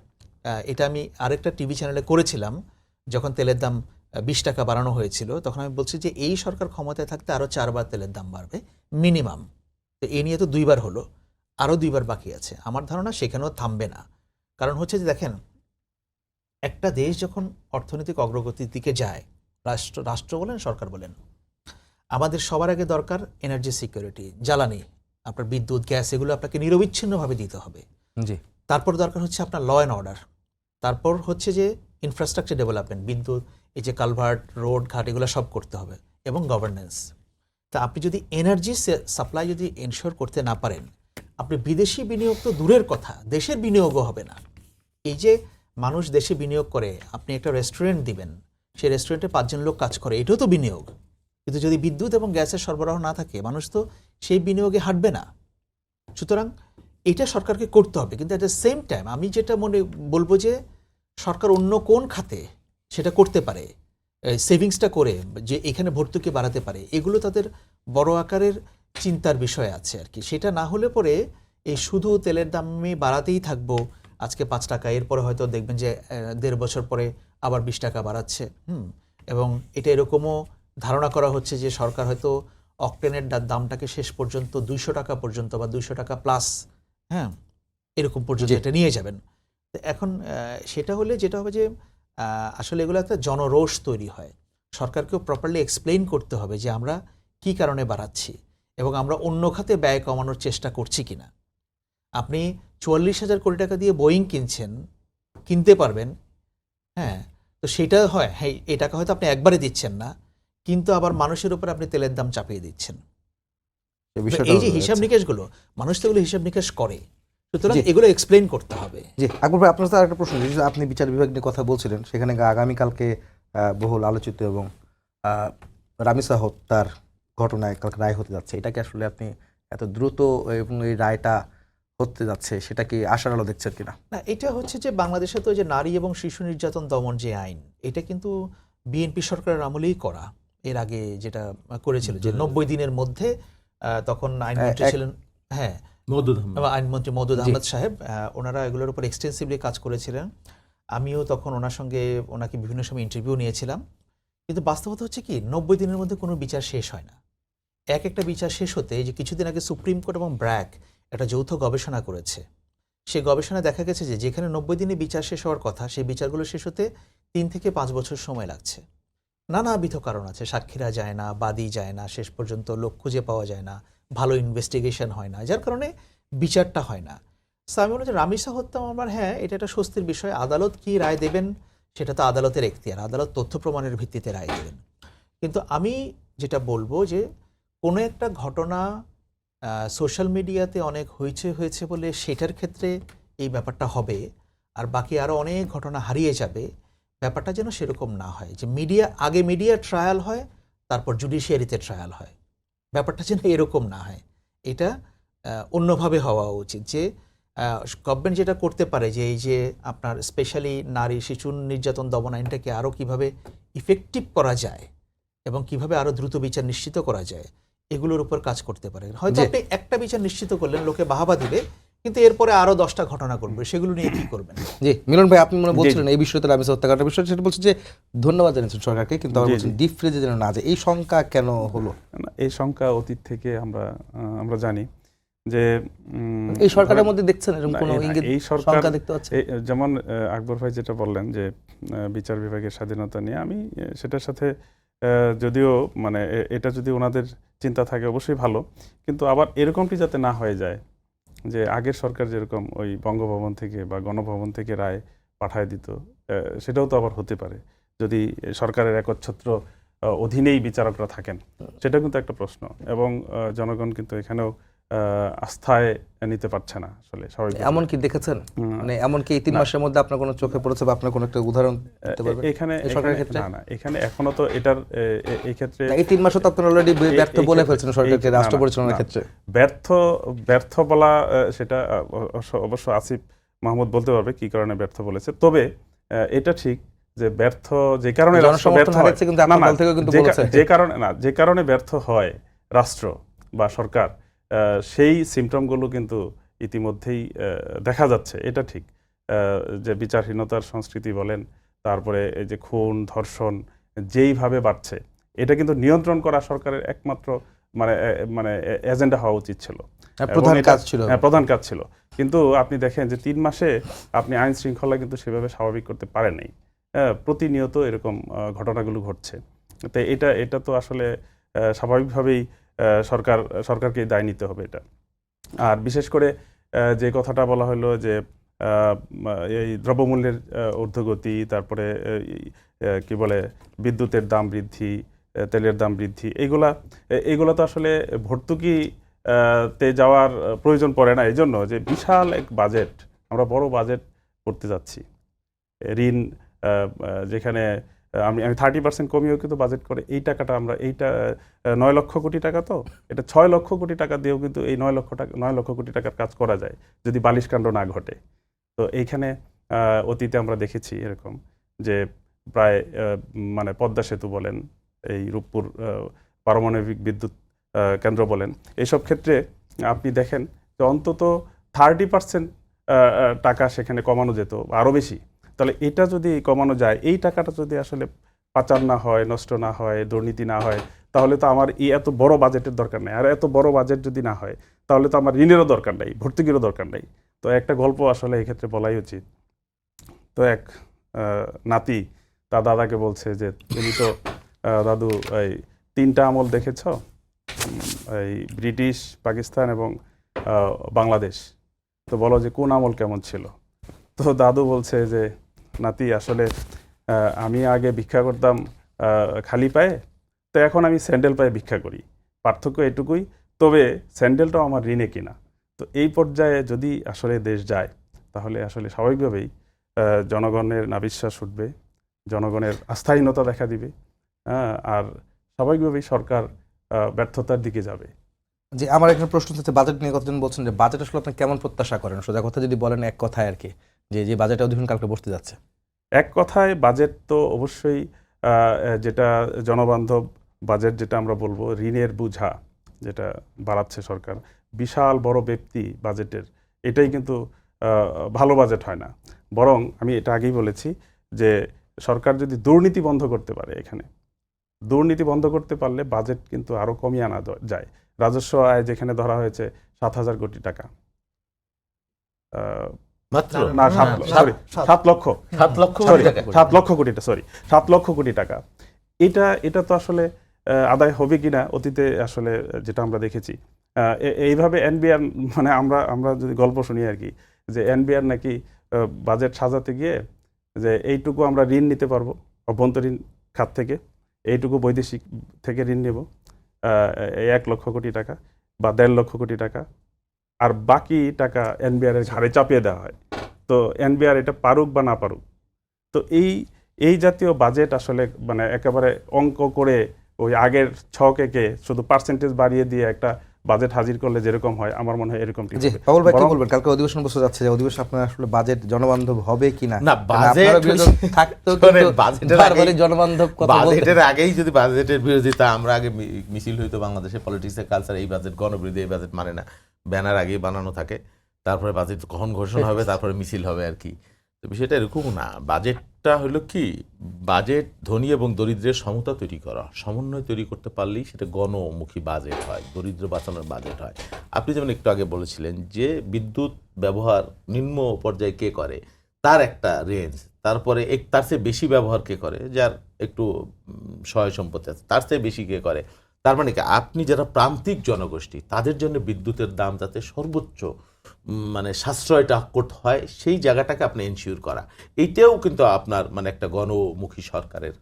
এটা আমি আরেকটা টিভি চ্যানেলে করেছিলাম, যখন তেলের দাম 20 টাকা বাড়ানো হয়েছিল, তখন আমি বলছি যে এই সরকার ক্ষমতায় থাকতে আরও 4 বার তেলের দাম বাড়বে মিনিমাম। তো এ নিয়ে তো 2বার হলো, আরও 2বার বাকি আছে। আমার ধারণা সেখানেও থামবে না। কারণ হচ্ছে যে দেখেন, একটা দেশ যখন অর্থনৈতিক অগ্রগতির দিকে যায়, রাষ্ট্র বলেন সরকার বলেন, আমাদের সবার আগে দরকার এনার্জি সিকিউরিটি, জ্বালানি, আপনার বিদ্যুৎ, গ্যাস, এগুলো আপনাকে নিরবিচ্ছিন্নভাবে দিতে হবে। জি তারপর দরকার হচ্ছে আপনার ল অ্যান্ড অর্ডার, তারপর হচ্ছে যে ইনফ্রাস্ট্রাকচার ডেভেলপমেন্ট, বিদ্যুৎ, এই যে কালভার্ট, রোড ঘাট, এগুলো সব করতে হবে, এবং গভর্নেন্স। তা আপনি যদি এনার্জি সাপ্লাই যদি এনশিওর করতে না পারেন, আপনি বিদেশি বিনিয়োগ তো দূরের কথা, দেশের বিনিয়োগও হবে না। এই যে মানুষ দেশে বিনিয়োগ করে, আপনি একটা রেস্টুরেন্ট দিবেন, সেই রেস্টুরেন্টে 5 জন লোক কাজ করে, এটাও তো বিনিয়োগ। কিন্তু যদি বিদ্যুৎ এবং গ্যাসের সরবরাহ না থাকে, মানুষ তো সেই বিনিয়োগে হাঁটবে না। সুতরাং এটা সরকারকে করতে হবে। কিন্তু অ্যাট দ্য সেম টাইম আমি যেটা বলবো যে সরকার অন্য কোন খাতে সেটা করতে পারে, সেভিংসটা করে যে এখানে ভর্তুকি বাড়াতে পারে, এগুলো তাদের বড় আকারের চিন্তার বিষয় আছে আর কি। সেটা না হলে পরে এই শুধু তেলের দাম আমি বাড়াতেই থাকবো, আজকে 5 টাকা, এরপরে হয়তো দেখবেন যে 1.5 বছর পরে আবার 20 টাকা বাড়াচ্ছে। এবং এটা এরকমও ধারণা করা হচ্ছে যে সরকার হয়তো অকটেনের দামটাকে শেষ পর্যন্ত 200 টাকা পর্যন্ত বা 200 টাকা প্লাস, হ্যাঁ, এরকম পর্যন্ত এটা নিয়ে যাবেন। তো এখন সেটা হলে যেটা হবে যে আসলে এগুলো একটা জনরোষ তৈরি হয়। সরকারকেও প্রপারলি এক্সপ্লেইন করতে হবে যে আমরা কি কারণে বাড়াচ্ছি এবং আমরা অন্য খাতে ব্যয় কমানোর চেষ্টা করছি কিনা। আপনি 44,000 কোটি টাকা দিয়ে বোয়িং কিনতে পারবেন, হ্যাঁ, তো সেটা হয়, হ্যাঁ, এই টাকা হয়তো আপনি একবারে দিচ্ছেন না, কিন্তু আবার মানুষের উপর আপনি তেলের দাম চাপিয়ে দিচ্ছেন। এই যে হিসাব নিকেশগুলো, মানুষ তো এগুলো হিসাব নিকেশ করে, সুতরাং এগুলো এক্সপ্লেইন করতে হবে। জি আকবর ভাই, আপনার তো আরেকটা প্রশ্ন, যে আপনি বিচার বিভাগ নিয়ে কথা বলছিলেন, সেখানে আগামীকালকে বহুল আলোচিত এবং রামিসা হত্যার ঘটনায় কালকে রায় হতে যাচ্ছে, এটাকে আসলে আপনি এত দ্রুত এবং এই রায়টা হতে যাচ্ছে, সেটা কি আশার আলো দেখছেন কিনা? না, এটা হচ্ছে যে বাংলাদেশে তো যে নারী এবং শিশু নির্যাতন দমন যে আইন, এটা কিন্তু বিএনপি সরকারের আমলেই করা। এর আগে যেটা করেছিল যে 90 দিনের মধ্যে, তখন আইনমন্ত্রী ছিলেন, হ্যাঁ, আইনমন্ত্রী মওদুদ আহমদ সাহেব, ওনারা এগুলোর উপর এক্সটেন্সিভলি কাজ করেছিলেন। আমিও তখন ওনার সঙ্গে ওনাকে বিভিন্ন সময় ইন্টারভিউ নিয়েছিলাম। কিন্তু বাস্তবতা হচ্ছে কি, 90 দিনের মধ্যে কোনো বিচার শেষ হয় না। একটা বিচার শেষ হতে, যে কিছুদিন আগে সুপ্রিম কোর্ট এবং ব্র্যাক একটা যৌথ গবেষণা করেছে, সেই গবেষণায় দেখা গেছে যে যেখানে 90 দিনে বিচার শেষ হওয়ার কথা, সেই বিচারগুলো শেষ হতে 3 থেকে 5 বছর সময় লাগছে। নানাবিধ কারণ আছে, সাক্ষীরা যায় না, বাদী যায় না, শেষ পর্যন্ত লোক খুঁজে পাওয়া যায় না, ভালো ইনভেস্টিগেশন হয় না, যার কারণে বিচারটা হয় না। সো আমি মনে হচ্ছে রামিসা হত্যা মামলার, হ্যাঁ, এটা একটা স্বস্তির বিষয়। আদালত কি রায় দেবেন সেটা তো আদালতের এখতিয়ার, আদালত তথ্য প্রমাণের ভিত্তিতে রায় দেবেন। কিন্তু আমি যেটা বলবো যে কোনো একটা ঘটনা সোশ্যাল মিডিয়াতে অনেক হয়েছে বলে সেটার ক্ষেত্রে এই ব্যাপারটা হবে, আর বাকি আরও অনেক ঘটনা হারিয়ে যাবে, ব্যাপারটা যেন সেরকম না হয়। যে আগে মিডিয়া ট্রায়াল হয়, তারপর জুডিশিয়ারিতে ট্রায়াল হয়, ব্যাপারটা যেন এরকম না হয়। এটা অন্যভাবে হওয়া উচিত। যে গভর্নমেন্ট যেটা করতে পারে, যে এই যে আপনার স্পেশালি নারী শিশু নির্যাতন দমন আইনটাকে আরও কিভাবে ইফেক্টিভ করা যায় এবং কিভাবে আরও দ্রুত বিচার নিশ্চিত করা যায়, এগুলোর উপর কাজ করতে পারে। হয়তো আপনি একটা বিচার নিশ্চিত করলেন, লোকে বাহাবা দিবে, কিন্তু এরপরে আরো 10টা ঘটনা করবে, সেগুলো নিয়ে কি করবেন? জি মিলন ভাই, আপনি মনে বলছিলেন এই বিষয়তে রামিসা হত্যাকাণ্ডের বিষয়টা, সেটা বলছে যে ধন্যবাদ জানিয়েছেন সরকারকে, কিন্তু আবার বলছেন ডিপ ফ্রিজে যেন না যায়, এই শঙ্কা কেন হলো? এই শঙ্কা অতীত থেকে আমরা জানি যে এই সরকারের মধ্যে দেখছেন এরকম কোনো ইঙ্গিত, এই শঙ্কা দেখতে পাচ্ছেন? যেমন আকবর ভাই যেটা বললেন যে বিচার বিভাগের স্বাধীনতা নিয়ে, আমি সেটার সাথে যদিও মানে এটা যদি ওনাদের চিন্তা থাকে অবশ্যই ভালো, কিন্তু আবার এরকমটি যাতে না হয়ে যায় যে আগের সরকার যেরকম ওই বঙ্গভবন থেকে বা গণভবন থেকে রায় পাঠায় দিত, সেটাও তো আবার হতে পারে যদি সরকারের একচ্ছত্র অধীনেই বিচারকরা থাকেন। সেটা কিন্তু একটা প্রশ্ন, এবং জনগণ কিন্তু এখানেও আস্থায় নিতে পারছে না আসলে স্বাভাবিক। এমন কি দেখেছেন, মানে এমন কি এই 3 মাসের মধ্যে আপনার কোনো চোখে পড়েছে বা আপনার কোনো একটা উদাহরণ দিতে পারবেন এখানে সরকারের ক্ষেত্রে? না, এখানে এখনো তো এটার এই ক্ষেত্রে এই 3 মাসে তো আপনারা অলরেডি ব্যর্থ বলে ফেলছেন সরকারকে রাষ্ট্র পরিচালনার ক্ষেত্রে। ব্যর্থ বলা, সেটা অবশ্য আসিফ মাহমুদ বলতে পারবে কি কারণে ব্যর্থ বলেছে। তবে এটা ঠিক যে ব্যর্থ যে কারণে যে কারণে ব্যর্থ হয় রাষ্ট্র বা সরকার, সেই সিমটমগুলো কিন্তু ইতিমধ্যেই দেখা যাচ্ছে। এটা ঠিক যে বিচারহীনতার সংস্কৃতি বলেন, তারপরে এই যে খুন ধর্ষণ যেইভাবে বাড়ছে, এটা কিন্তু নিয়ন্ত্রণ করা সরকারের একমাত্র মানে মানে এজেন্ডা হওয়া উচিত ছিল, প্রধান এবং এটা- কাজ ছিল। হ্যাঁ, প্রধান কাজ ছিল। কিন্তু আপনি দেখেন যে 3 মাসে আপনি আইন শৃঙ্খলা কিন্তু সেভাবে স্বাভাবিক করতে পারেন নাই। প্রতিনিয়ত এরকম ঘটনাগুলো ঘটছে। তো এটা তো আসলে স্বাভাবিকভাবেই সরকারকে দায় নিতে হবে এটা। আর বিশেষ করে যে কথাটা বলা হলো যে এই দ্রব্যমূল্যের ঊর্ধ্বগতি, তারপরে কি বলে বিদ্যুতের দাম বৃদ্ধি, তেলের দাম বৃদ্ধি, এইগুলা তো আসলে ভর্তুকি তে যাওয়ার প্রয়োজন পড়ে না, এই জন্য যে বিশাল এক বাজেট, আমরা বড় বাজেট করতে যাচ্ছি। ঋণ যেখানে আমি 30% কমিয়েও কিন্তু বাজেট করে এই টাকাটা আমরা 9 লক্ষ কোটি টাকা, তো এটা 6 লক্ষ কোটি টাকা দিয়েও কিন্তু এই 9 লক্ষ কোটি টাকার কাজ করা যায় যদি বালিশকাণ্ড না ঘটে। তো এইখানে অতীতে আমরা দেখেছি এরকম যে প্রায় মানে পদ্মা সেতু বলেন, এই রূপপুর পারমাণবিক বিদ্যুৎ কেন্দ্র বলেন, এইসব ক্ষেত্রে আপনি দেখেন যে অন্তত 30% টাকা সেখানে কমানো যেত, আরও বেশি। তাহলে এটা যদি কমানো যায়, এই টাকাটা যদি আসলে পাচার না হয়, নষ্ট না হয়, দুর্নীতি না হয়, তাহলে তো আমার এই এত বড় বাজেটের দরকার নেই। আর এত বড় বাজেট যদি না হয়, তাহলে তো আমার ঋণেরও দরকার নেই, ভর্তুকিরও দরকার নেই। তো একটা গল্প আসলে এই ক্ষেত্রে বলাই উচিত। তো এক নাতি তার দাদাকে বলছে যে তুমি তো দাদু এই 3টা আমল দেখেছ, এই ব্রিটিশ, পাকিস্তান এবং বাংলাদেশ, তো বলো যে কোন আমল কেমন ছিল? তো দাদু বলছে যে নাতি আসলে আমি আগে ভিক্ষা করতাম খালি পায়ে, তো এখন আমি স্যান্ডেল পায়ে ভিক্ষা করি, পার্থক্য এটুকুই, তবে স্যান্ডেলটাও আমার ঋণে কিনা। তো এই পর্যায়ে যদি আসলে দেশ যায়, তাহলে আসলে স্বাভাবিকভাবেই জনগণের নাবিশ্বাস উঠবে, জনগণের আস্থাহীনতা দেখা দিবে, আর স্বাভাবিকভাবেই সরকার ব্যর্থতার দিকে যাবে। যে আমার এখানে প্রশ্ন হচ্ছে বাজেট নিয়ে কতজন বলছেন যে বাজেট আসলে আপনি কেমন প্রত্যাশা করেন, সোজা কথা যদি বলেন এক কথায় আর কি, যে বাজেট অধিবেশন কালকে বসতে যাচ্ছে। এক কথায় বাজেট তো অবশ্যই যেটা জনবান্ধব বাজেট, যেটা আমরা বলবো ঋণের বোঝা যেটা বাড়াচ্ছে সরকার, বিশাল বড় ব্যক্তি বাজেটের, এটাই কিন্তু ভালো বাজেট হয় না। বরং আমি এটা আগেই বলেছি যে সরকার যদি দুর্নীতি বন্ধ করতে পারে, এখানে দুর্নীতি বন্ধ করতে পারলে বাজেট কিন্তু আরও কমিয়ে আনা যায়। রাজস্ব আয় যেখানে ধরা হয়েছে 7,000 কোটি টাকা, মাত্র না 7 লক্ষ কোটি টাকা, এটা তো আসলে আদায় হবে কিনা, অতীতে আসলে যেটা আমরা দেখেছি এইভাবে এনবিআর, মানে আমরা যদি গল্প শুনি আর কি, যে এনবিআর নাকি বাজেট সাজাতে গিয়ে যে এইটুকু আমরা ঋণ নিতে পারবো অভ্যন্তরীণ খাত থেকে, এইটুকু বৈদেশিক থেকে ঋণ নেব 1 লক্ষ কোটি টাকা বা 1.5 লক্ষ কোটি টাকা, আর বাকি টাকা এনবিআর এর ঘাড়ে চাপিয়ে দেওয়া হয়। তো এনবিআর এটা পারুক বা না পারুক, তো এই জাতীয় বাজেট আসলে মানে একেবারে অঙ্ক করে ওই আগের ছক এঁকে শুধু পার্সেন্টেজ বাড়িয়ে দিয়ে একটা বাজেট হাজির করলে যেরকম হয়, আমার মনে হয় এরকম ঠিক জি হবে। পাবল ভাই কি বরং- বলবেন, কালকে অধিবেশন বসে যাচ্ছে, যে অধিবেশন আপনার আসলে বাজেট জনবান্ধব হবে কিনা? না, বাজেট থাকতো শোনেন, কিন্তু বাজেটের বারবারই আগেই- জনবান্ধব কথা বলতেন। বাজেটের আগেই যদি বাজেটের বিরোধিতা, আমরা আগে মিছিল হইতো বাংলাদেশে, পলিটিক্সের কালচার, এই বাজেট গণবিরোধী, এই বাজেট মানে না, ব্যানার আগেই বানানো থাকে, তারপরে বাজেট কখন ঘোষণা হবে, তারপরে মিছিল হবে আর কি। তো বিষয়টা এরকম না, বাজেটটা হলো কি, বাজেট ধনী এবং দরিদ্রের সমতা তৈরি করা, সমন্বয় তৈরি করতে পারলেই সেটা গণমুখী বাজেট হয়, দরিদ্র বাঁচানোর বাজেট হয়। আপনি যেমন একটু আগে বলেছিলেন যে বিদ্যুৎ ব্যবহার নিম্ন পর্যায়ে কে করে তার একটা রেঞ্জ, তারপরে তার চেয়ে বেশি ব্যবহার কে করে, যার একটু সহায় সম্পত্তি আছে, তার চেয়ে বেশি কে করে। তার মানে কি, আপনি যারা প্রান্তিক জনগোষ্ঠী, তাদের জন্য বিদ্যুতের দাম যাতে সর্বোচ্চ মানে সাশ্রয়টা করতে হয়, সেই জায়গাটাকে আপনি এনশিওর করা, এইটাও কিন্তু আপনার মানে একটা গণমুখী সরকারের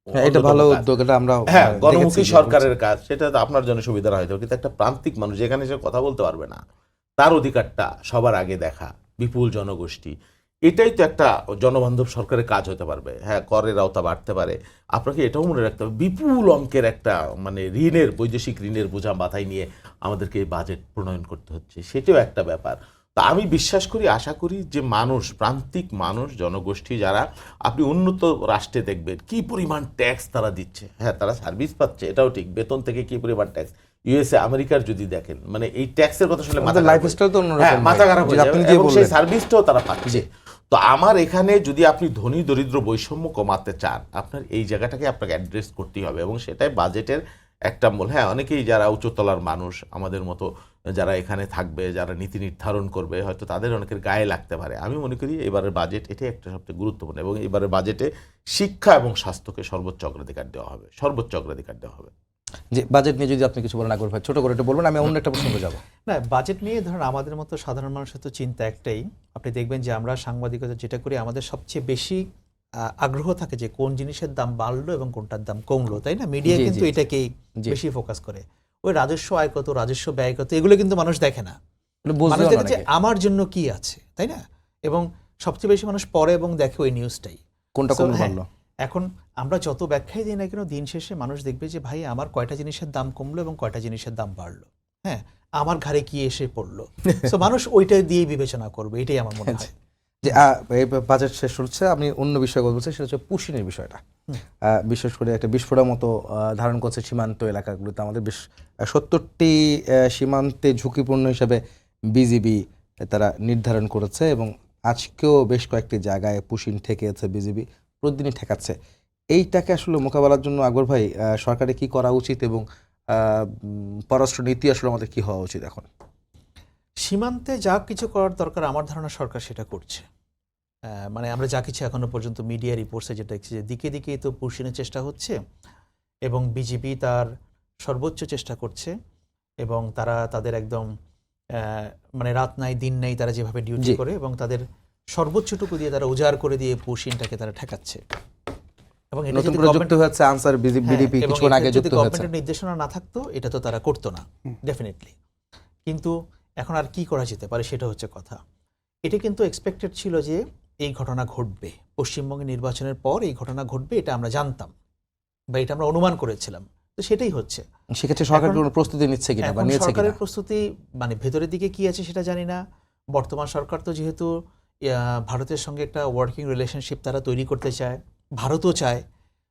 হ্যাঁ, এটা ভালো অন্যতম কাজ। উদ্যোগ, এটা আমরা হ্যাঁ, দেখেছি গণমুখী যে সরকারের কাজ, সেটা তো আপনার জন্য সুবিধা না হয়তো, কিন্তু একটা প্রান্তিক মানুষ যেখানে সে কথা বলতে পারবে না, তার অধিকারটা সবার আগে দেখা, বিপুল জনগোষ্ঠী, এটাই তো একটা জনবান্ধব সরকারের কাজ হতে পারবে। হ্যাঁ, করের আওতা বাড়তে পারে, আপনাকে এটাও মনে রাখতে হবে বিপুল অঙ্কের একটা মানে বৈদেশিক ঋণের বোঝা মাথায় নিয়ে আমাদেরকে এই বাজেট প্রণয়ন করতে হচ্ছে, সেটাও একটা ব্যাপার। তা আমি বিশ্বাস করি, আশা করি যে মানুষ, প্রান্তিক মানুষ, জনগোষ্ঠী যারা, আপনি উন্নত রাষ্ট্রে দেখবেন কি পরিমাণ ট্যাক্স তারা দিচ্ছে। হ্যাঁ, তারা সার্ভিস পাচ্ছে, এটাও ঠিক, বেতন থেকে কি পরিমাণ ট্যাক্স, ইউএসএ আমেরিকার যদি দেখেন, মানে এই ট্যাক্সের কথা শুনলে মাথা লাইফস্টাইল তো অন্যরকম, হ্যাঁ, মাথা খারাপ হয়ে যেটা যাবে, আপনি যে এবং সেই বললেন। সার্ভিসটাও তারা পাচ্ছে। তো আমার এখানে যদি আপনি ধনী দরিদ্র বৈষম্য কমাতে চান, আপনার এই জায়গাটাকে আপনাকে অ্যাড্রেস করতেই হবে, এবং সেটাই বাজেটের একটা মূল, হ্যাঁ অনেকেই যারা উচ্চতলার মানুষ আমাদের মতো যারা এখানে থাকবে, যারা নীতি নির্ধারণ করবে, হয়তো তাদের অনেকের গায়ে লাগতে পারে। আমি মনে করি এবারের বাজেট এটাই একটা সবচেয়ে গুরুত্বপূর্ণ, এবং এবারের বাজেটে শিক্ষা এবং স্বাস্থ্যকে সর্বোচ্চ অগ্রাধিকার দেওয়া হবে, সর্বোচ্চ অগ্রাধিকার দেওয়া হবে। যে বাজেট নিয়ে যদি আপনি কিছু বলেন আকবর ভাই, ছোট করে একটু বলবেন, আমি অন্য একটা প্রসঙ্গে যাব। না, বাজেট নিয়ে ধরুন আমাদের মতো সাধারণ মানুষের তো চিন্তা একটাই, আপনি দেখবেন যে আমরা সাংবাদিকতা যেটা করি আমাদের সবচেয়ে বেশি আগ্রহ থাকে যে কোন জিনিসের দাম বাড়লো এবং কোনটার দাম কমলো, তাই না? মিডিয়া জি, কিন্তু জি, এটাকেই জি। বেশি ফোকাস করে। ওই রাজস্ব আয় কত, রাজস্ব ব্যয় কত, এগুলো কিন্তু মানুষ দেখে না। এটা মানুষ বুঝতেও দেখে না যে নাকি? আমার জন্য কি আছে, তাই না? এবং সবচেয়ে বেশি মানুষ পড়ে এবং দেখে ওই নিউজটাই। কোনটা So, কমে হ্যাঁ, বাড়লো? এখন আমরা যত ব্যাখ্যাই দিই না কেন, দিন শেষে মানুষ দেখবে যে ভাই আমার কয়টা জিনিসের দাম কমলো এবং কয়টা জিনিসের দাম বাড়লো, হ্যাঁ, আমার ঘাড়ে কি এসে পড়লো। তো মানুষ ওইটা দিয়ে বিবেচনা করবে, এটাই আমার মনে হয়। যে এই বাজেট শেষ হচ্ছে, আমি অন্য বিষয়ে বলছি, সেটা হচ্ছে পুশিনের বিষয়টা। বিশেষ করে একটা বিস্ফোরণের মতো ধারণ করছে সীমান্ত এলাকাগুলোতে। আমাদের বেশ 70টি সীমান্তে ঝুঁকিপূর্ণ হিসাবে বিজিবি তারা নির্ধারণ করেছে, এবং আজকেও বেশ কয়েকটি জায়গায় পুশিন ঠেকেছে, বিজিবি প্রতিদিনই ঠেকাচ্ছে। এইটাকে আসলে মোকাবেলার জন্য আকবর ভাই সরকারের কি করা উচিত, এবং পররাষ্ট্র নীতি আসলে আমাদের কি হওয়া উচিত এখন? সীমান্তে যা কিছু করার দরকার আমার ধারণা সরকার সেটা করছে। মানে আমরা যা কিছু এখনো পর্যন্ত মিডিয়া রিপোর্টসে যেটা দেখছি যে দিকে দিকে তো পুশিনের চেষ্টা হচ্ছে, এবং বিজেপি তার সর্বোচ্চ চেষ্টা করছে, এবং তারা তাদের একদম মানে রাত নাই দিন নাই তারা যেভাবে ডিউটি জি। করে, এবং তাদের সর্বোচ্চটুকু দিয়ে তারা উজাড় করে দিয়ে পুশিনটাকে তারা ঠেকাচ্ছে। এবং এটা নতুন যদি করে যুক্ত government- হয়েছে আনসার, বিডিপি হ্যাঁ, এবং কিছুক্ষণ আগে এটা যদি যুক্ত হয়েছে। গভর্নমেন্টের নির্দেশনা না থাকতো এটা তো তারা করতো না, ডেফিনেটলি। কিন্তু এখন আর কি করা যেতে পারে সেটা হচ্ছে কথা। এটা কিন্তু এক্সপেক্টেড ছিল যে এই ঘটনা ঘটবে, পশ্চিমবঙ্গে নির্বাচনের পর এই ঘটনা ঘটবে, এটা আমরা জানতাম বা এটা আমরা অনুমান করেছিলাম। তো সেটাই হচ্ছে। সেক্ষেত্রে সরকার এখন- কোনো প্রস্তুতি নিচ্ছে কিনা বা এখন নিয়েছে কিনা? সরকারের প্রস্তুতি মানে ভেতরের দিকে কি আছে সেটা জানি না। বর্তমান সরকার তো যেহেতু ভারতের সঙ্গে একটা ওয়ার্কিং রিলেশনশিপ তারা তৈরি করতে চায়, ভারতও চায়।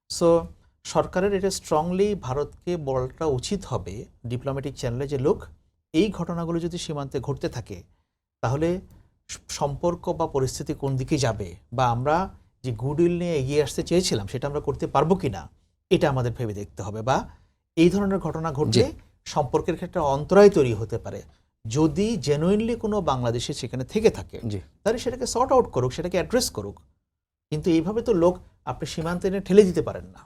সো সরকারের এটা স্ট্রংলি ভারতকে বলাটা উচিত হবে ডিপ্লোম্যাটিক চ্যানেলে যে লোক, এই ঘটনাগুলো যদি সীমান্তে ঘটতে থাকে তাহলে সম্পর্ক বা পরিস্থিতি কোন দিকে যাবে, বা আমরা যে গুডউইল নিয়ে এগিয়ে আসতে চেয়েছিলাম সেটা আমরা করতে পারবো কিনা, এটা আমাদের ভেবে দেখতে হবে। বা এই ধরনের ঘটনা ঘটলে সম্পর্কের ক্ষেত্রে অন্তরায় তৈরি হতে পারে। যদি জেনুইনলি কোনো বাংলাদেশি সেখানে থেকে থাকে জি। তাহলে সেটাকে সর্ট আউট করুক, সেটাকে অ্যাড্রেস করুক। কিন্তু এইভাবে তো লোক আপনি সীমান্তে এনে ঠেলে দিতে পারেন না।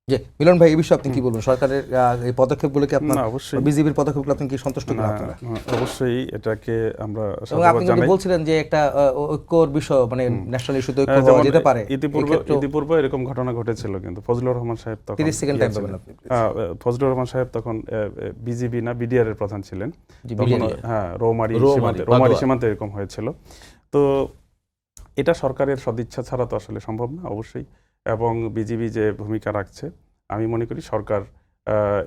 যে মিলন ভাই, এই বিষয়ে আপনি কি বলবেন? সরকারের এই পদক্ষেপগুলোকে আপনার, না, অবশ্যই। বিজিবির পদক্ষেপগুলো আপনি কি সন্তুষ্ট না, কিনা আপনারা? অবশ্যই এটাকে আমরা এবং সাধুবাদ আপনি কিন্তু জানাই। বলছিলেন যে একটা ঐক্যর বিষয়, মানে ন্যাশনাল ইস্যুতে ঐক্য হওয়া যেমন যেতে পারে। ইতিপূর্বে এরকম ঘটনা ঘটেছিল, কিন্তু ফজলুর রহমান সাহেব তখন 30 সেকেন্ড টাইম ছিলেন। পাবেন আপনি। ফজলুর রহমান সাহেব তখন বিজিবি না বিডিআর এর প্রধান ছিলেন জি, তখন। BDR হ্যাঁ, রৌমারী বাদোয়া। সীমান্তে এরকম হয়েছিল। তো এটা সরকারের সদিচ্ছা ছাড়া তো আসলে সম্ভব না, অবশ্যই। এবং বিজিবি যে ভূমিকা রাখছে, আমি মনে করি সরকার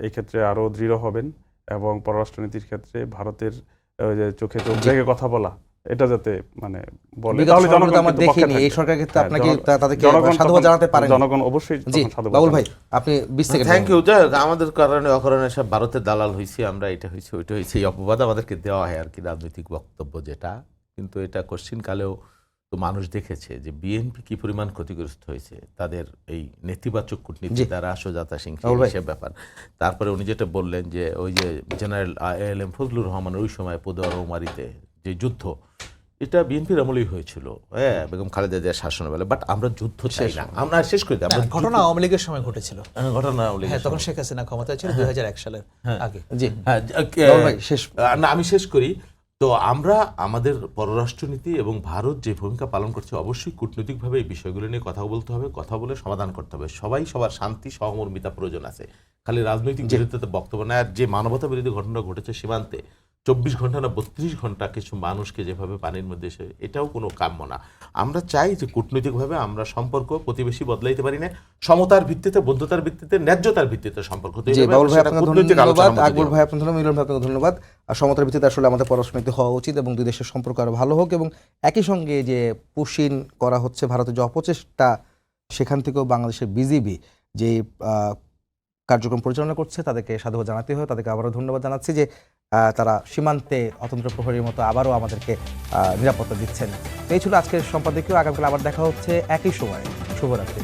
এই ক্ষেত্রে আরো দৃঢ় হবেন, এবং পররাষ্ট্রনীতির ক্ষেত্রে ভারতের যে চোখে চোখ রেখে কথা বলা, এটা যাতে মানে বলে, বিগত তাহলে সরকার তো জনগণ আমরা কিন্তু পক্ষে দেখিনি। এই থাকবে। সরকারের ক্ষেত্রে হ্যাঁ, আপনাকে তাদেরকে জনগণ সাধুবাদ তখন- জানাতে পারেন। জনগণ অবশ্যই জি, তখন সাধুবাদ বাবুল জানাবে। ভাই আপনি 20 সেকেন্ড। Thank you. যাই হোক, আমাদের কারণে অকারণে সব ভারতের দালাল হয়েছি আমরা, এটা হয়েছে ওইটা হয়েছে, এই অপবাদ আমাদেরকে দেওয়া হয় আর কি, রাজনৈতিক বক্তব্য যেটা। কিন্তু এটা কোশ্চিন কালেও তো মানুষ দেখেছে যে বিএনপি কি পরিমাণ ক্ষতিগ্রস্ত হয়েছে তাদের এই নেতিবাচক কূটনীতি জি। দ্বারা, আশুজাতা সিং রাহুল ভাই। সে ব্যাপার। তারপরে উনি যেটা বললেন যে ওই যে জেনারেল ALM ফজলুর রহমানের ওই সময় পদুয়া রৌমারীতে যে যুদ্ধ, এটা বিএনপির আমলেই হয়েছিল, হ্যাঁ, বেগম খালেদা জিয়ার শাসনবেলা। বাট আমরা যুদ্ধ চাই না, আমরা শেষ করে দিই। আমরা ঘটনা আওয়ামী লীগের সময় ঘটেছিল। ঘটনা হ্যাঁ, তখন শেখ হাসিনা ক্ষমতায় ছিল 2001 সালের আগে। জি, হ্যাঁ, বাবুল ভাই শেষ। না, আমি শেষ করি। তো আমরা আমাদের পররাষ্ট্রনীতি এবং ভারত যে ভূমিকা পালন করছে, অবশ্যই কূটনৈতিকভাবে এই বিষয়গুলো নিয়ে কথা বলতে হবে, কথা বলে সমাধান করতে হবে। সবাই সবার শান্তি সহমর্মিতা প্রয়োজন আছে, খালি রাজনৈতিক বিরোধিতা বক্তব্য না। আর যে মানবতা বিরোধী ঘটনা ঘটেছে সীমান্তে, 24 ঘন্টা না 32 ঘন্টা কিছু মানুষকে যেভাবে পানির মধ্যে এসে, এটাও কোনো কাম্য না। আমরা চাই যে কূটনৈতিকভাবে আমরা সম্পর্ক প্রতিবেশী বদলাইতে পারি না, সমতার ভিত্তিতে, বন্ধুতার ভিত্তিতে, ন্যায্যতার ভিত্তিতে সম্পর্ক তৈরি জি, হবে, বাবুল এবং ভাই সেটা আপনাকে কূটনৈতিক ধন্যবাদ, আলোচনার মধ্যে আকবর দিয়ে ভাই হবে। আপনাকে ধন্যবাদ, মিলন ভাই আপনাকে ধন্যবাদ। আর সমতার ভিত্তিতে আসলে আমাদের পররাষ্ট্রনীতি হওয়া উচিত, এবং দুই দেশের সম্পর্ক আরো ভালো হোক। এবং একই সঙ্গে যে পুশিন করা হচ্ছে, ভারতের যে অপচেষ্টা, সেখান থেকেও বাংলাদেশের বিজিবি যে কার্যক্রম পরিচালনা করছে তাদেরকে সাধুবাদ জানাতে হয়। তাদেরকে আবারও ধন্যবাদ জানাচ্ছি যে তারা সীমান্তে অতন্ত্র প্রহরীর মতো আবারও আমাদেরকে নিরাপত্তা দিচ্ছেন। এই ছিল আজকের সম্পাদকীয়। আগামীকাল আবার দেখা হচ্ছে একই সময়। শুভরাত্রি।